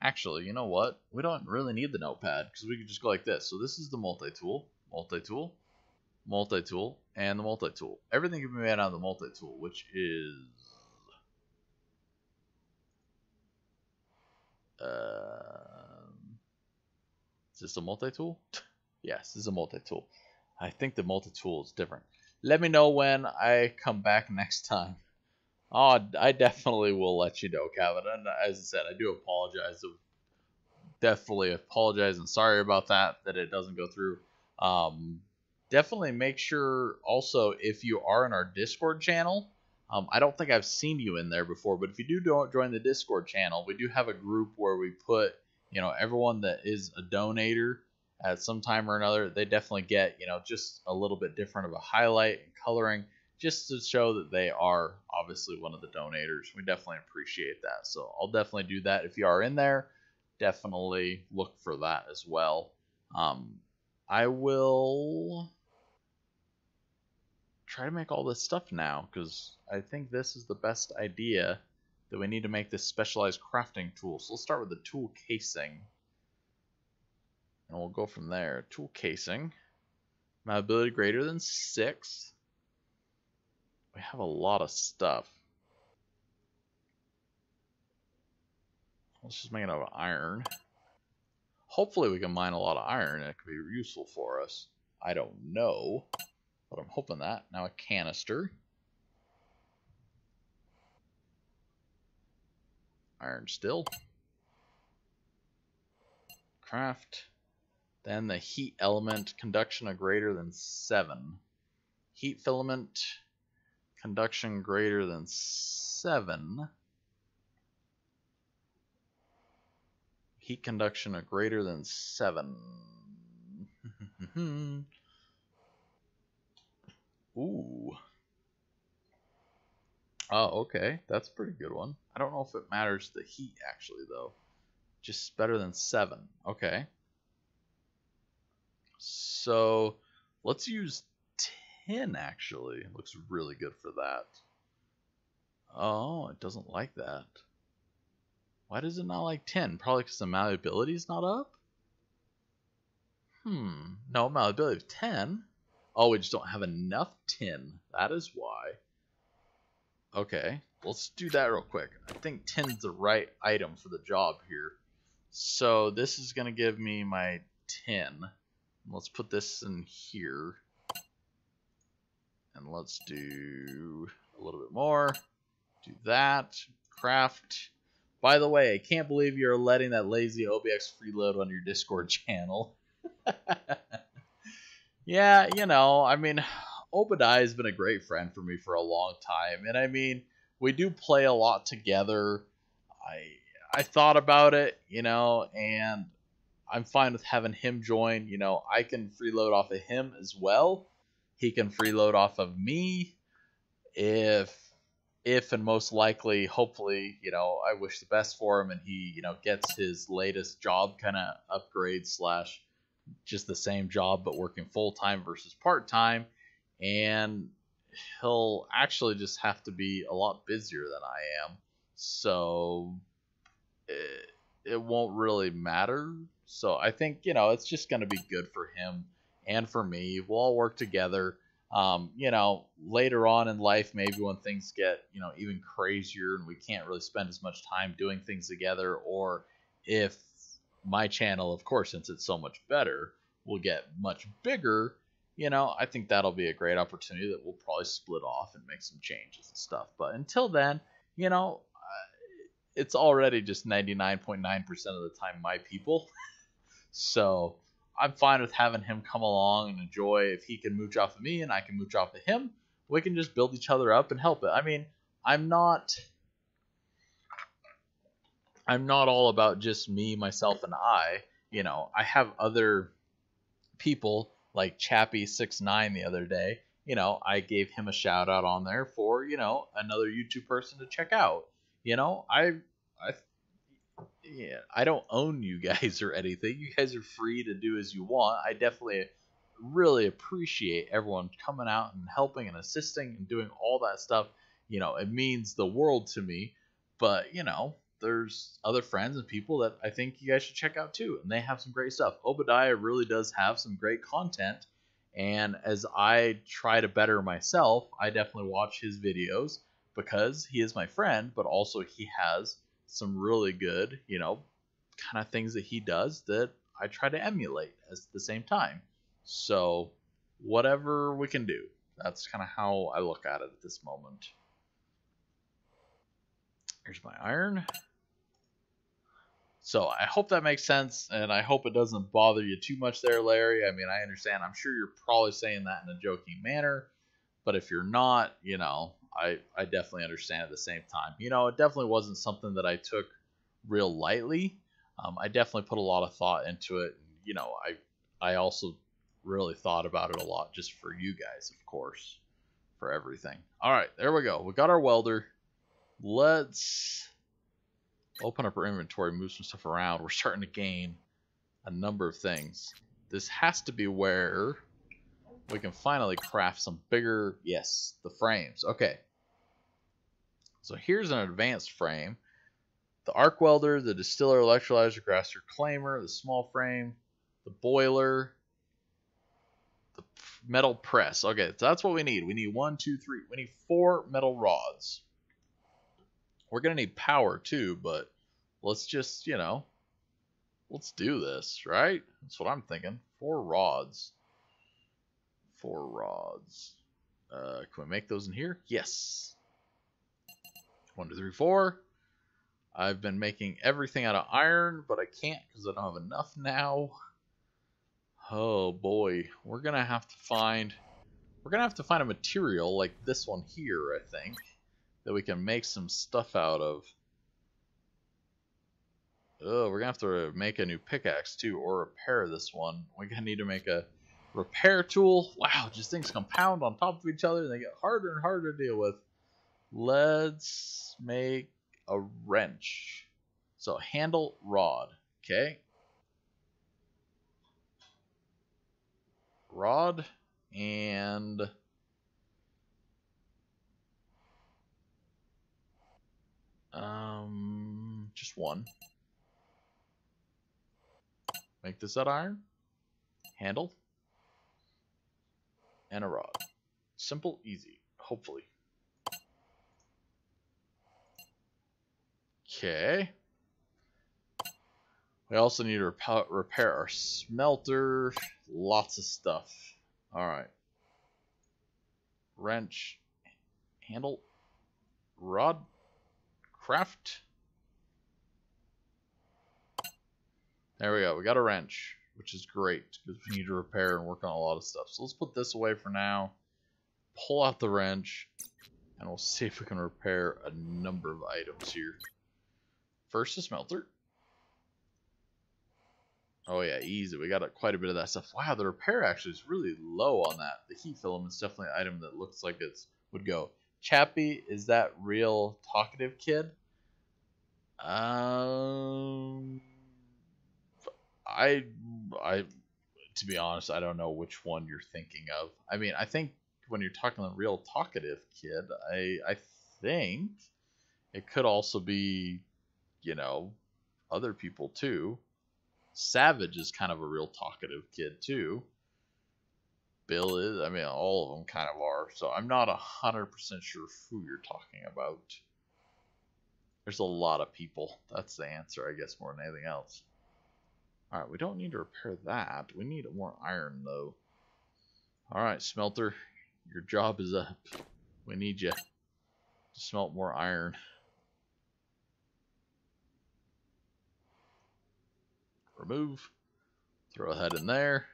S1: Actually, you know what? We don't really need the notepad because we can just go like this. So this is the multi-tool, multi-tool, multi-tool, and the multi-tool. Everything can be made out of the multi-tool, which is... is this a multi-tool? Yes, this is a multi-tool. I think the multi-tool is different. Let me know when I come back next time. Oh, I definitely will let you know, Kevin. And as I said, I do apologize. Definitely apologize and sorry about that it doesn't go through. Definitely make sure also if you are in our Discord channel. I don't think I've seen you in there before, but if you do join the Discord channel, we do have a group where we put, everyone that is a donator at some time or another, they definitely get, just a little bit different of a highlight and coloring, just to show that they are obviously one of the donators. We definitely appreciate that. So I'll definitely do that. If you are in there, definitely look for that as well. I will try to make all this stuff now, because I think this is the best idea, that we need to make this specialized crafting tool. So let's start with the tool casing. And we'll go from there. Tool casing. Malleability greater than 6. We have a lot of stuff. Let's just make it out of iron. Hopefully we can mine a lot of iron and it could be useful for us. I don't know, but I'm hoping that. Now a canister. Iron still. Craft. Then the heat element, conduction of greater than 7. Heat filament, conduction greater than 7. Heat conduction of greater than 7. Ooh. Oh, okay. That's a pretty good one. I don't know if it matters the heat, actually, though. Just better than 7. Okay. So, let's use tin, actually. It looks really good for that. Oh, it doesn't like that. Why does it not like tin? Probably because the malleability is not up? No, malleability of 10. Oh, we just don't have enough tin. That is why. Okay, let's do that real quick. I think tin's the right item for the job here. So this is going to give me my tin. Let's put this in here. And let's do a little bit more. Do that. Craft. By the way, I can't believe you're letting that lazy OBX freeload on your Discord channel. Yeah, I mean, Obadiah has been a great friend for me for a long time. And I mean, we do play a lot together. I thought about it, and I'm fine with having him join. I can freeload off of him as well. He can freeload off of me. If and most likely, hopefully, I wish the best for him and he, gets his latest job kind of upgrade / just the same job but working full-time versus part-time, and he'll actually just have to be a lot busier than I am, so it won't really matter. So I think, it's just going to be good for him and for me. We'll all work together. Later on in life, maybe when things get, even crazier and we can't really spend as much time doing things together, or if my channel, of course, since it's so much better, will get much bigger, I think that'll be a great opportunity that we'll probably split off and make some changes and stuff. But until then, it's already just 99.9% of the time my people. So I'm fine with having him come along and enjoy. If he can mooch off of me and I can mooch off of him, we can just build each other up and help it. I mean, I'm not all about just me, myself, and I. I have other people like Chappie69 the other day. I gave him a shout out on there for, another YouTube person to check out. I don't own you guys or anything. You guys are free to do as you want. I definitely really appreciate everyone coming out and helping and assisting and doing all that stuff. It means the world to me. But, there's other friends and people that I think you guys should check out too. And they have some great stuff. Obadiah really does have some great content. And as I try to better myself, I definitely watch his videos because he is my friend, but also he has some really good, kind of things that he does that I try to emulate at the same time. So whatever we can do, that's kind of how I look at it at this moment. Here's my iron. So I hope that makes sense, and I hope it doesn't bother you too much there, Larry. I mean, I understand. I'm sure you're probably saying that in a joking manner, but if you're not, I definitely understand at the same time. It definitely wasn't something that I took real lightly. I definitely put a lot of thought into it. I also really thought about it a lot just for you guys, of course, for everything. All right, there we go. We got our welder. Let's open up our inventory, move some stuff around. We're starting to gain a number of things. This has to be where we can finally craft some bigger, yes, the frames. Okay. So here's an advanced frame. The arc welder, the distiller, electrolyzer, grasser, reclaimer, the small frame, the boiler, the metal press. Okay, so that's what we need. We need 1, 2, 3. We need 4 metal rods. We're going to need power too, but let's just, you know, let's do this, right? That's what I'm thinking. 4 rods. 4 rods. Can we make those in here? Yes. 1, 2, 3, 4. I've been making everything out of iron, but I can't because I don't have enough now. Oh boy, we're gonna have to find a material like this one here, I think, that we can make some stuff out of. Oh, we're gonna have to make a new pickaxe too, or repair this one. We're gonna need to make a repair tool. Wow, just things compound on top of each other and they get harder and harder to deal with. Let's make a wrench. So handle rod, okay? Rod and just one. Make this out of iron. Handle and a rod. Simple, easy, hopefully. Okay. We also need to repair our smelter. Lots of stuff. Alright. Wrench. Handle. Rod. Craft. There we go. We got a wrench, which is great because we need to repair and work on a lot of stuff. So let's put this away for now. Pull out the wrench. And we'll see if we can repair a number of items here. First, the smelter. Oh yeah, easy. We got quite a bit of that stuff. Wow, the repair actually is really low on that. The heat filament's definitely an item that looks like it would go. Chappie, is that real talkative kid? To be honest, I don't know which one you're thinking of. I mean, I think when you're talking the real talkative kid, I think it could also be, you know, other people too. Savage is kind of a real talkative kid too. Bill is, I mean, all of them kind of are. So I'm not 100% sure who you're talking about. There's a lot of people. That's the answer, I guess, more than anything else. Alright, we don't need to repair that. We need more iron, though. Alright, smelter. Your job is up. We need you to smelt more iron. Remove. Throw a head in there.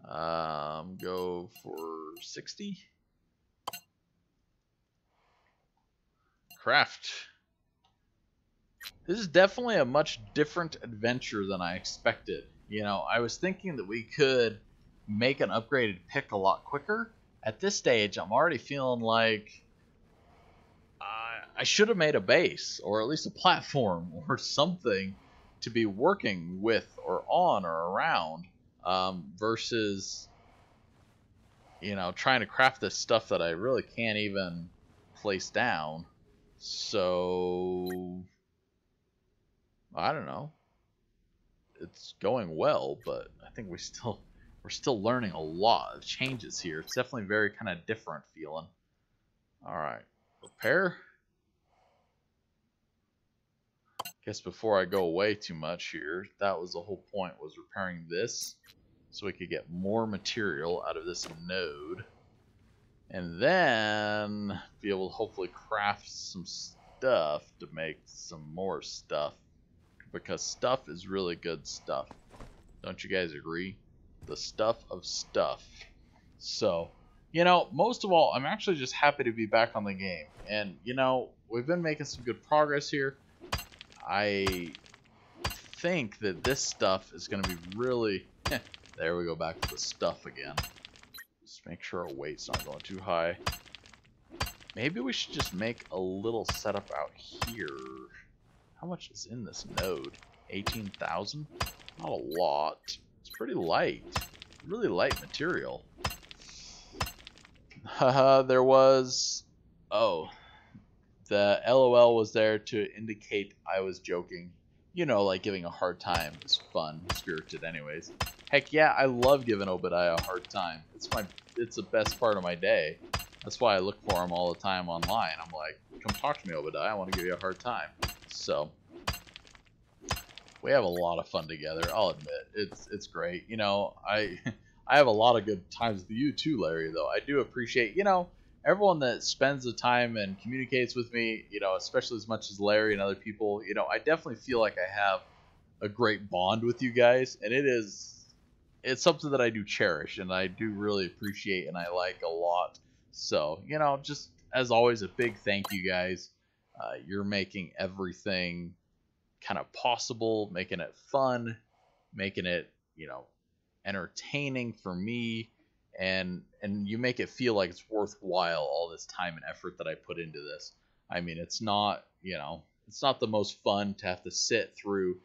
S1: Go for 60. Craft. This is definitely a much different adventure than I expected. You know, I was thinking that we could make an upgraded pick a lot quicker. At this stage, I'm already feeling like I should have made a base, or at least a platform, or something to be working with, or on, or around, versus, you know, trying to craft this stuff that I really can't even place down. So I don't know. It's going well, but I think we're still learning a lot of changes here. It's definitely very kind of different feeling. All right, repair. Guess before I go away too much here, that was the whole point, was repairing this so we could get more material out of this node, and then be able to hopefully craft some stuff to make some more stuff, because stuff is really good stuff. Don't you guys agree? The stuff of stuff. So, you know, most of all, I'm actually just happy to be back on the game. And, you know, we've been making some good progress here. I think that this stuff is going to be really There we go, back to the stuff again. Just make sure our weight's not going too high. Maybe we should just make a little setup out here. How much is in this node? 18,000? Not a lot. It's pretty light. Really light material. Haha, there was... Oh. The LOL was there to indicate I was joking. You know, like giving a hard time is fun, spirited anyways. Heck yeah, I love giving Obadiah a hard time. It's the best part of my day. That's why I look for him all the time online. I'm like, come talk to me, Obadiah. I want to give you a hard time. So, we have a lot of fun together. I'll admit, it's great. You know, I have a lot of good times with you too, Larry. Though I do appreciate, you know, everyone that spends the time and communicates with me. You know, especially as much as Larry and other people. You know, I definitely feel like I have a great bond with you guys, and it's something that I do cherish and I do really appreciate and I like a lot. So, you know, just as always, a big thank you guys. You're making everything kind of possible, making it fun, making it, you know, entertaining for me, and you make it feel like it's worthwhile, all this time and effort that I put into this. I mean, it's not, you know, it's not the most fun to have to sit through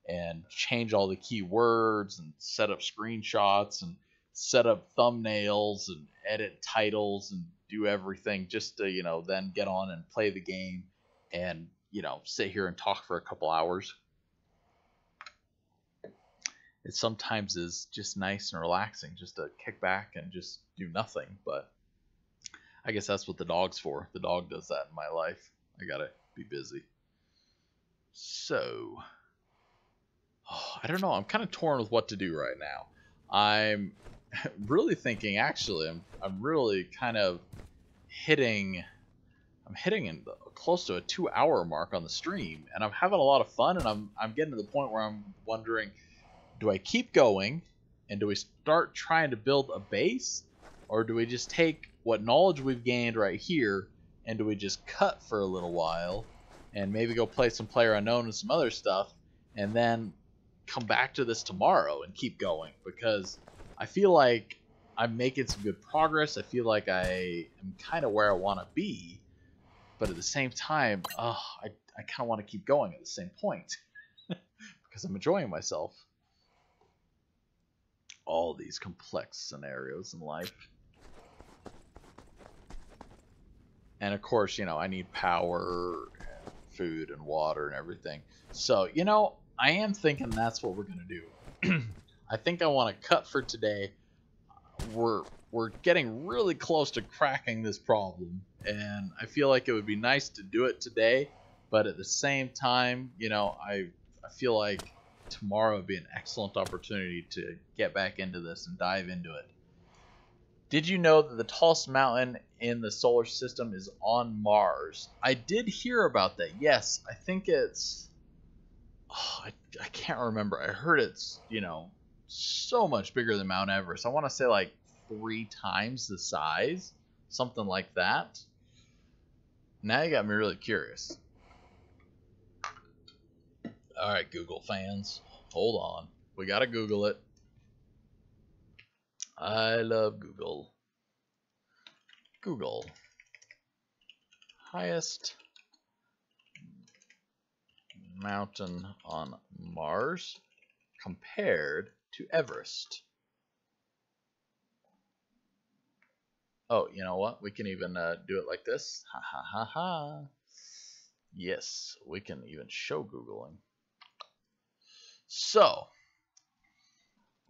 S1: and change all the keywords and set up screenshots and set up thumbnails and edit titles and do everything just to, you know, then get on and play the game and, you know, sit here and talk for a couple hours. It sometimes is just nice and relaxing just to kick back and just do nothing, but I guess that's what the dog's for. The dog does that in my life. I gotta be busy. So, I don't know. I'm kind of torn with what to do right now. I'm really thinking, actually, I'm really kind of hitting in close to a 2-hour mark on the stream, and I'm having a lot of fun, and I'm getting to the point where I'm wondering, do I keep going, and do we start trying to build a base, or do we just take what knowledge we've gained right here, and do we just cut for a little while, and maybe go play some PlayerUnknown and some other stuff, and then come back to this tomorrow and keep going? Because I feel like I'm making some good progress. I feel like I am kind of where I want to be, but at the same time, I kind of want to keep going at the same point because I'm enjoying myself. All these complex scenarios in life. And of course, you know, I need power, and food, and water, and everything. So, you know, I am thinking that's what we're going to do. I think I want to cut for today. We're getting really close to cracking this problem, and I feel like it would be nice to do it today, but at the same time, you know, I feel like tomorrow would be an excellent opportunity to get back into this and dive into it. Did you know that the tallest mountain in the solar system is on Mars? I did hear about that. Yes, I think it's... I can't remember. I heard it's, you know, so much bigger than Mount Everest. I want to say like 3 times the size. Something like that. Now you got me really curious. Alright, Google fans. Hold on. We gotta Google it. I love Google. Google. Highest mountain on Mars compared to Everest. Oh, you know what? We can even do it like this. Ha ha ha ha. Yes, we can even show Googling. So,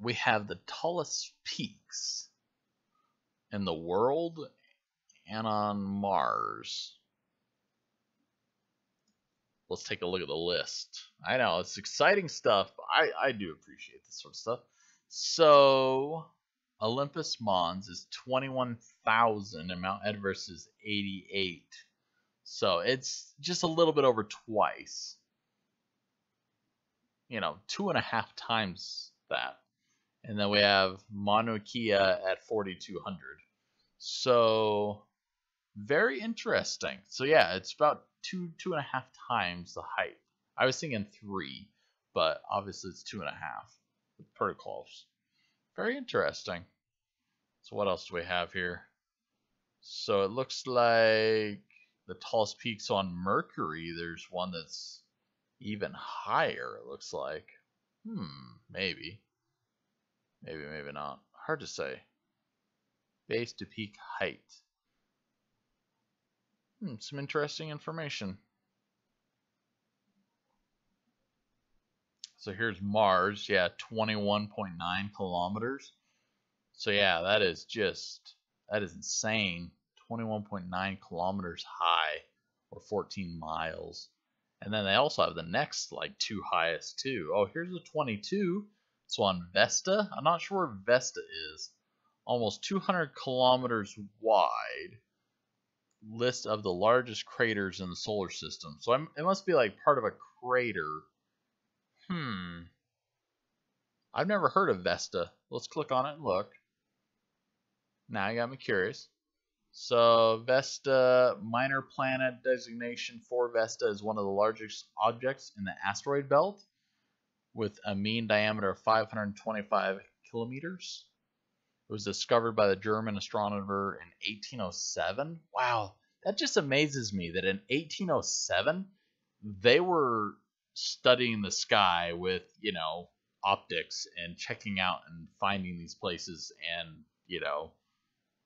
S1: we have the tallest peaks in the world and on Mars. Let's take a look at the list. I know, it's exciting stuff, but I do appreciate this sort of stuff. So, Olympus Mons is 21,000 and Mount Everest is 88. So, it's just a little bit over twice. You know, 2.5 times that. And then we have Mauna Kea at 4,200. So, very interesting. So yeah, it's about 2.5 times the height. I was thinking 3, but obviously it's 2.5. Pretty close. Very interesting. So what else do we have here? So it looks like the tallest peaks on Mercury, there's one that's even higher, it looks like. Maybe. Maybe not. Hard to say. Base to peak height. Some interesting information. So here's Mars, yeah, 21.9 kilometers. So yeah, that is insane. 21.9 kilometers high, or 14 miles. And then they also have the next, like, two highest too. Oh, here's the 22. So on Vesta, I'm not sure where Vesta is. Almost 200 kilometers wide. List of the largest craters in the solar system. So it must be like part of a crater. I've never heard of Vesta. Let's click on it and look. Now you got me curious. So Vesta, minor planet designation for Vesta, is one of the largest objects in the asteroid belt with a mean diameter of 525 kilometers. It was discovered by the German astronomer in 1807. Wow, that just amazes me that in 1807 they were studying the sky with, optics and checking out and finding these places and,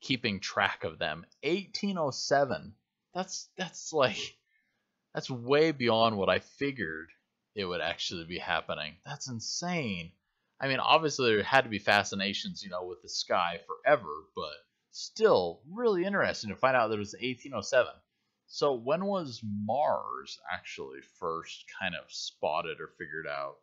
S1: keeping track of them. 1807. That's way beyond what I figured it would actually be happening. That's insane. I mean, obviously there had to be fascinations, with the sky forever, but still really interesting to find out that it was 1807. So when was Mars actually first kind of spotted or figured out?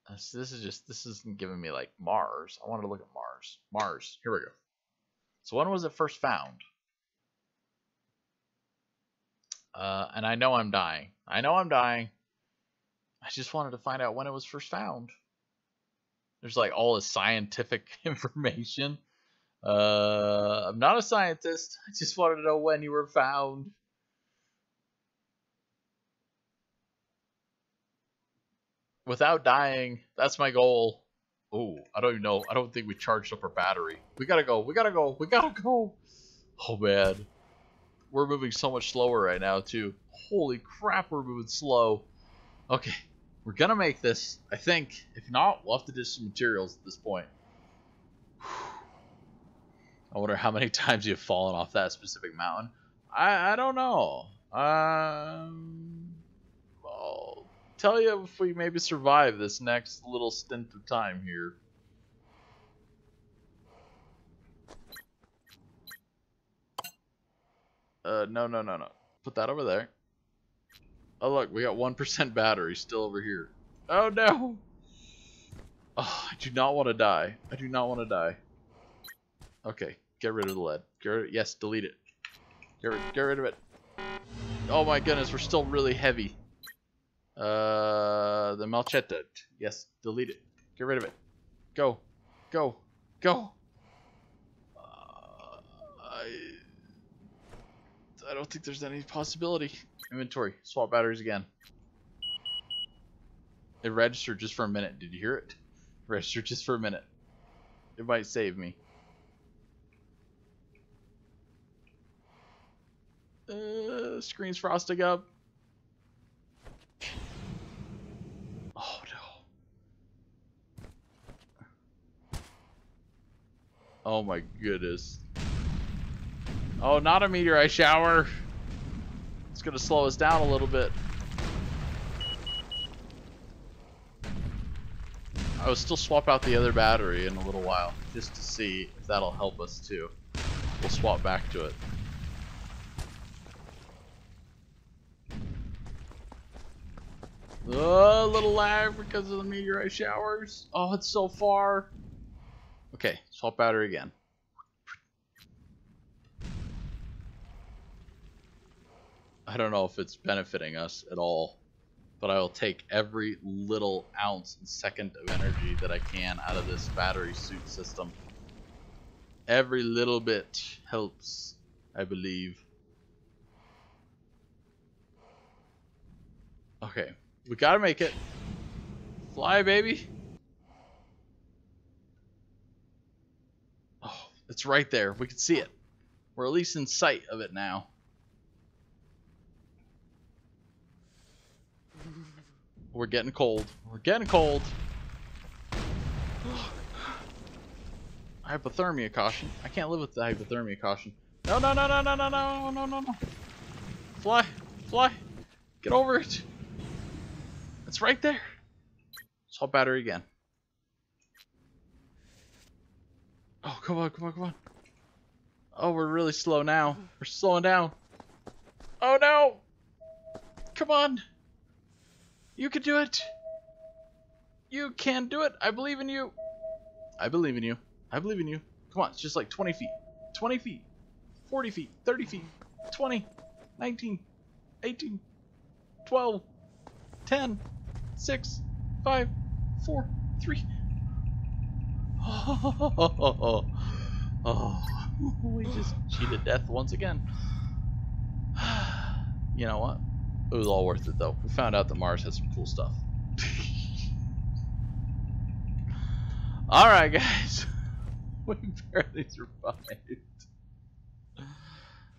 S1: This isn't giving me like Mars. I wanted to look at Mars. Mars, here we go. So when was it first found? And I know I'm dying. I just wanted to find out when it was first found. There's like all this scientific information. I'm not a scientist. I just wanted to know when you were found. Without dying, that's my goal. Oh, I don't even know. I don't think we charged up our battery. We gotta go. Oh man. We're moving so much slower right now too. Holy crap, we're moving slow. Okay, we're gonna make this, I think. If not, we'll have to do some materials at this point. I wonder how many times you've fallen off that specific mountain. I don't know. I'll tell you if we maybe survive this next little stint of time here. No. Put that over there. Oh look, we got 1% battery still over here. Oh no! Oh, I do not want to die. Okay, get rid of the lead. Yes, delete it. Get rid of it. Oh my goodness, we're still really heavy. The malchetta. Yes, delete it. Get rid of it. Go. I don't think there's any possibility. Inventory. Swap batteries again. It registered just for a minute. Did you hear it? Registered just for a minute. It might save me. Screen's frosting up. Oh no. Oh my goodness. Oh, not a meteorite shower. It's gonna slow us down a little bit. I will still swap out the other battery in a little while, just to see if that'll help us too. We'll swap back to it. A little lag because of the meteorite showers. Oh, it's so far. Okay, swap battery again. I don't know if it's benefiting us at all, but I will take every little ounce and second of energy that I can out of this battery suit system. Every little bit helps, I believe. Okay, we gotta make it. Fly, baby. Oh, it's right there. We can see it. We're at least in sight of it now. We're getting cold. We're getting cold. Hypothermia caution. I can't live with the hypothermia caution. No, no, no, no, no, no, no, no, no, no. Fly. Fly. Get over it. It's right there. Swap battery again. Oh, come on, come on, come on. Oh, we're really slow now. We're slowing down. Oh, no. Come on. You can do it. You can do it. I believe in you. I believe in you. I believe in you. Come on, it's just like 20 feet. 20 feet. 40 feet. 30 feet. 20. 19. 18. 12. 10. 6. 5. 4. 3. Oh, we just cheated death once again. You know what? It was all worth it, though. We found out that Mars has some cool stuff. Alright, guys. We barely survived.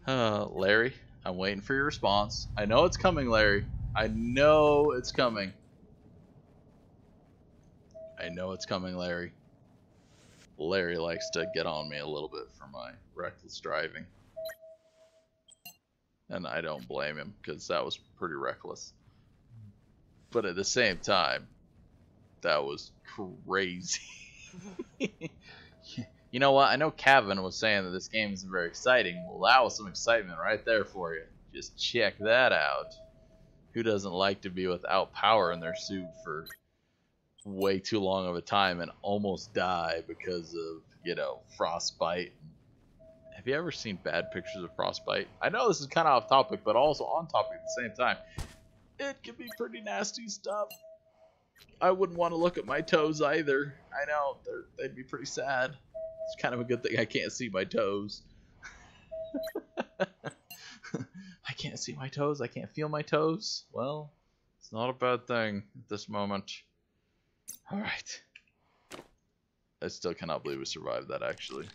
S1: Larry, I'm waiting for your response. I know it's coming, Larry. I know it's coming. I know it's coming, Larry. Larry likes to get on me a little bit for my reckless driving. And I don't blame him, because that was pretty reckless. But at the same time, that was crazy. You know what? I know Kevin was saying that this game isn't very exciting. Well, that was some excitement right there for you. Just check that out. Who doesn't like to be without power in their suit for way too long of a time and almost die because of, you know, frostbite? Have you ever seen bad pictures of frostbite? I know this is kind of off topic, but also on topic at the same time. It can be pretty nasty stuff. I wouldn't want to look at my toes either. I know, they'd be pretty sad. It's kind of a good thing I can't see my toes. I can't see my toes. I can't feel my toes. Well, it's not a bad thing at this moment. Alright. I still cannot believe we survived that, actually.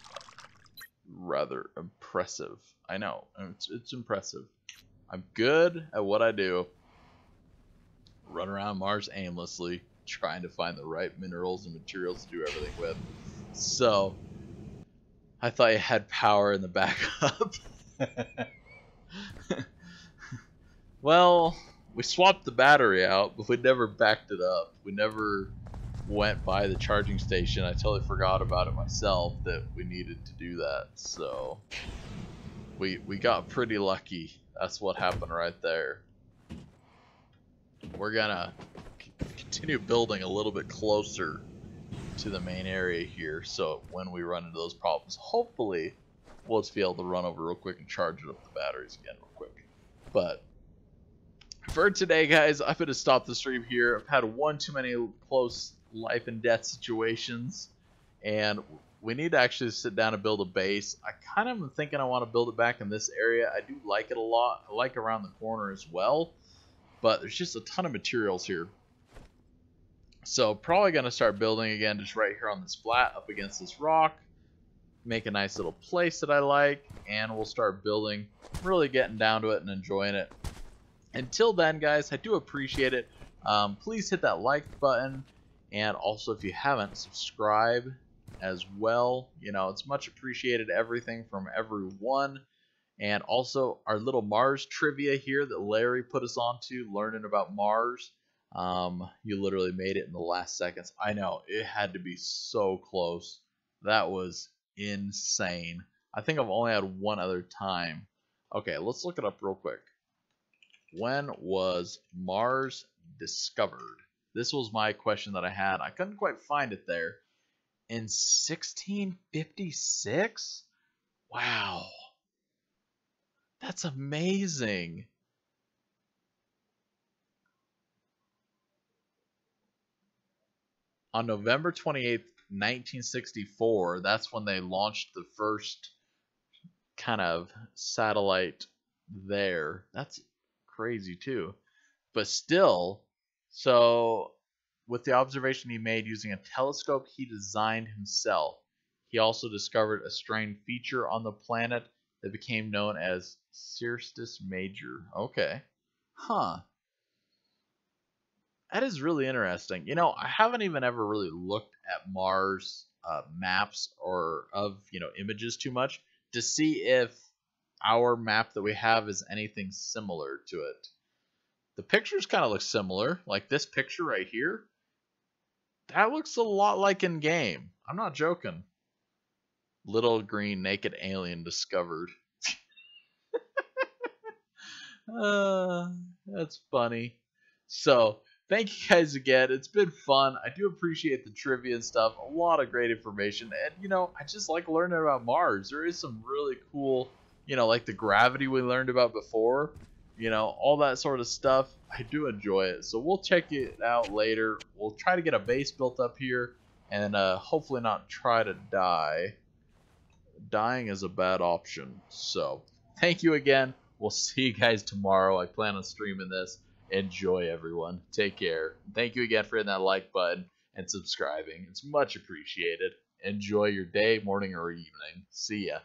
S1: Rather impressive. I know. It's impressive. I'm good at what I do. Run around Mars aimlessly, trying to find the right minerals and materials to do everything with. So, I thought you had power in the backup. Well, we swapped the battery out, but we never backed it up. We never went by the charging station. I totally forgot about it myself that we needed to do that. So, we got pretty lucky. That's what happened right there. We're gonna continue building a little bit closer to the main area here, so when we run into those problems, hopefully we'll just be able to run over real quick and charge it up the batteries again real quick. But for today, guys, I'm gonna stop the stream here. I've had one too many close life and death situations, and we need to actually sit down and build a base. I kind of am thinking I want to build it back in this area. I do like it a lot. I like around the corner as well, but there's just a ton of materials here. So probably going to start building again just right here on this flat up against this rock. Make a nice little place that I like, and we'll start building, really getting down to it and enjoying it. Until then, guys, I do appreciate it. Please hit that like button, and also if you haven't, subscribe as well. You know, it's much appreciated, everything from everyone. And also our little Mars trivia here that Larry put us onto, learning about Mars. You literally made it in the last seconds. I know, it had to be so close. That was insane. I think I've only had one other time. Okay, let's look it up real quick. When was Mars discovered? This was my question that I had. I couldn't quite find it there. In 1656? Wow. That's amazing. On November 28th, 1964, that's when they launched the first kind of satellite there. That's crazy too. But still, so with the observation he made using a telescope he designed himself, he also discovered a strange feature on the planet that became known as Cirrus Major. Okay. Huh. That is really interesting. You know, I haven't even ever really looked at Mars maps or of, images too much to see if our map that we have is anything similar to it. The pictures kind of look similar. Like this picture right here, that looks a lot like in game. I'm not joking. Little green naked alien discovered. That's funny. So, thank you guys again. It's been fun. I do appreciate the trivia and stuff. A lot of great information. And, I just like learning about Mars. There is some really cool, like the gravity we learned about before, all that sort of stuff. I do enjoy it. So, we'll check it out later. We'll try to get a base built up here and hopefully not try to die. Dying is a bad option. So, thank you again. We'll see you guys tomorrow. I plan on streaming this. Enjoy, everyone. Take care. Thank you again for hitting that like button and subscribing. It's much appreciated. Enjoy your day, morning, or evening. See ya.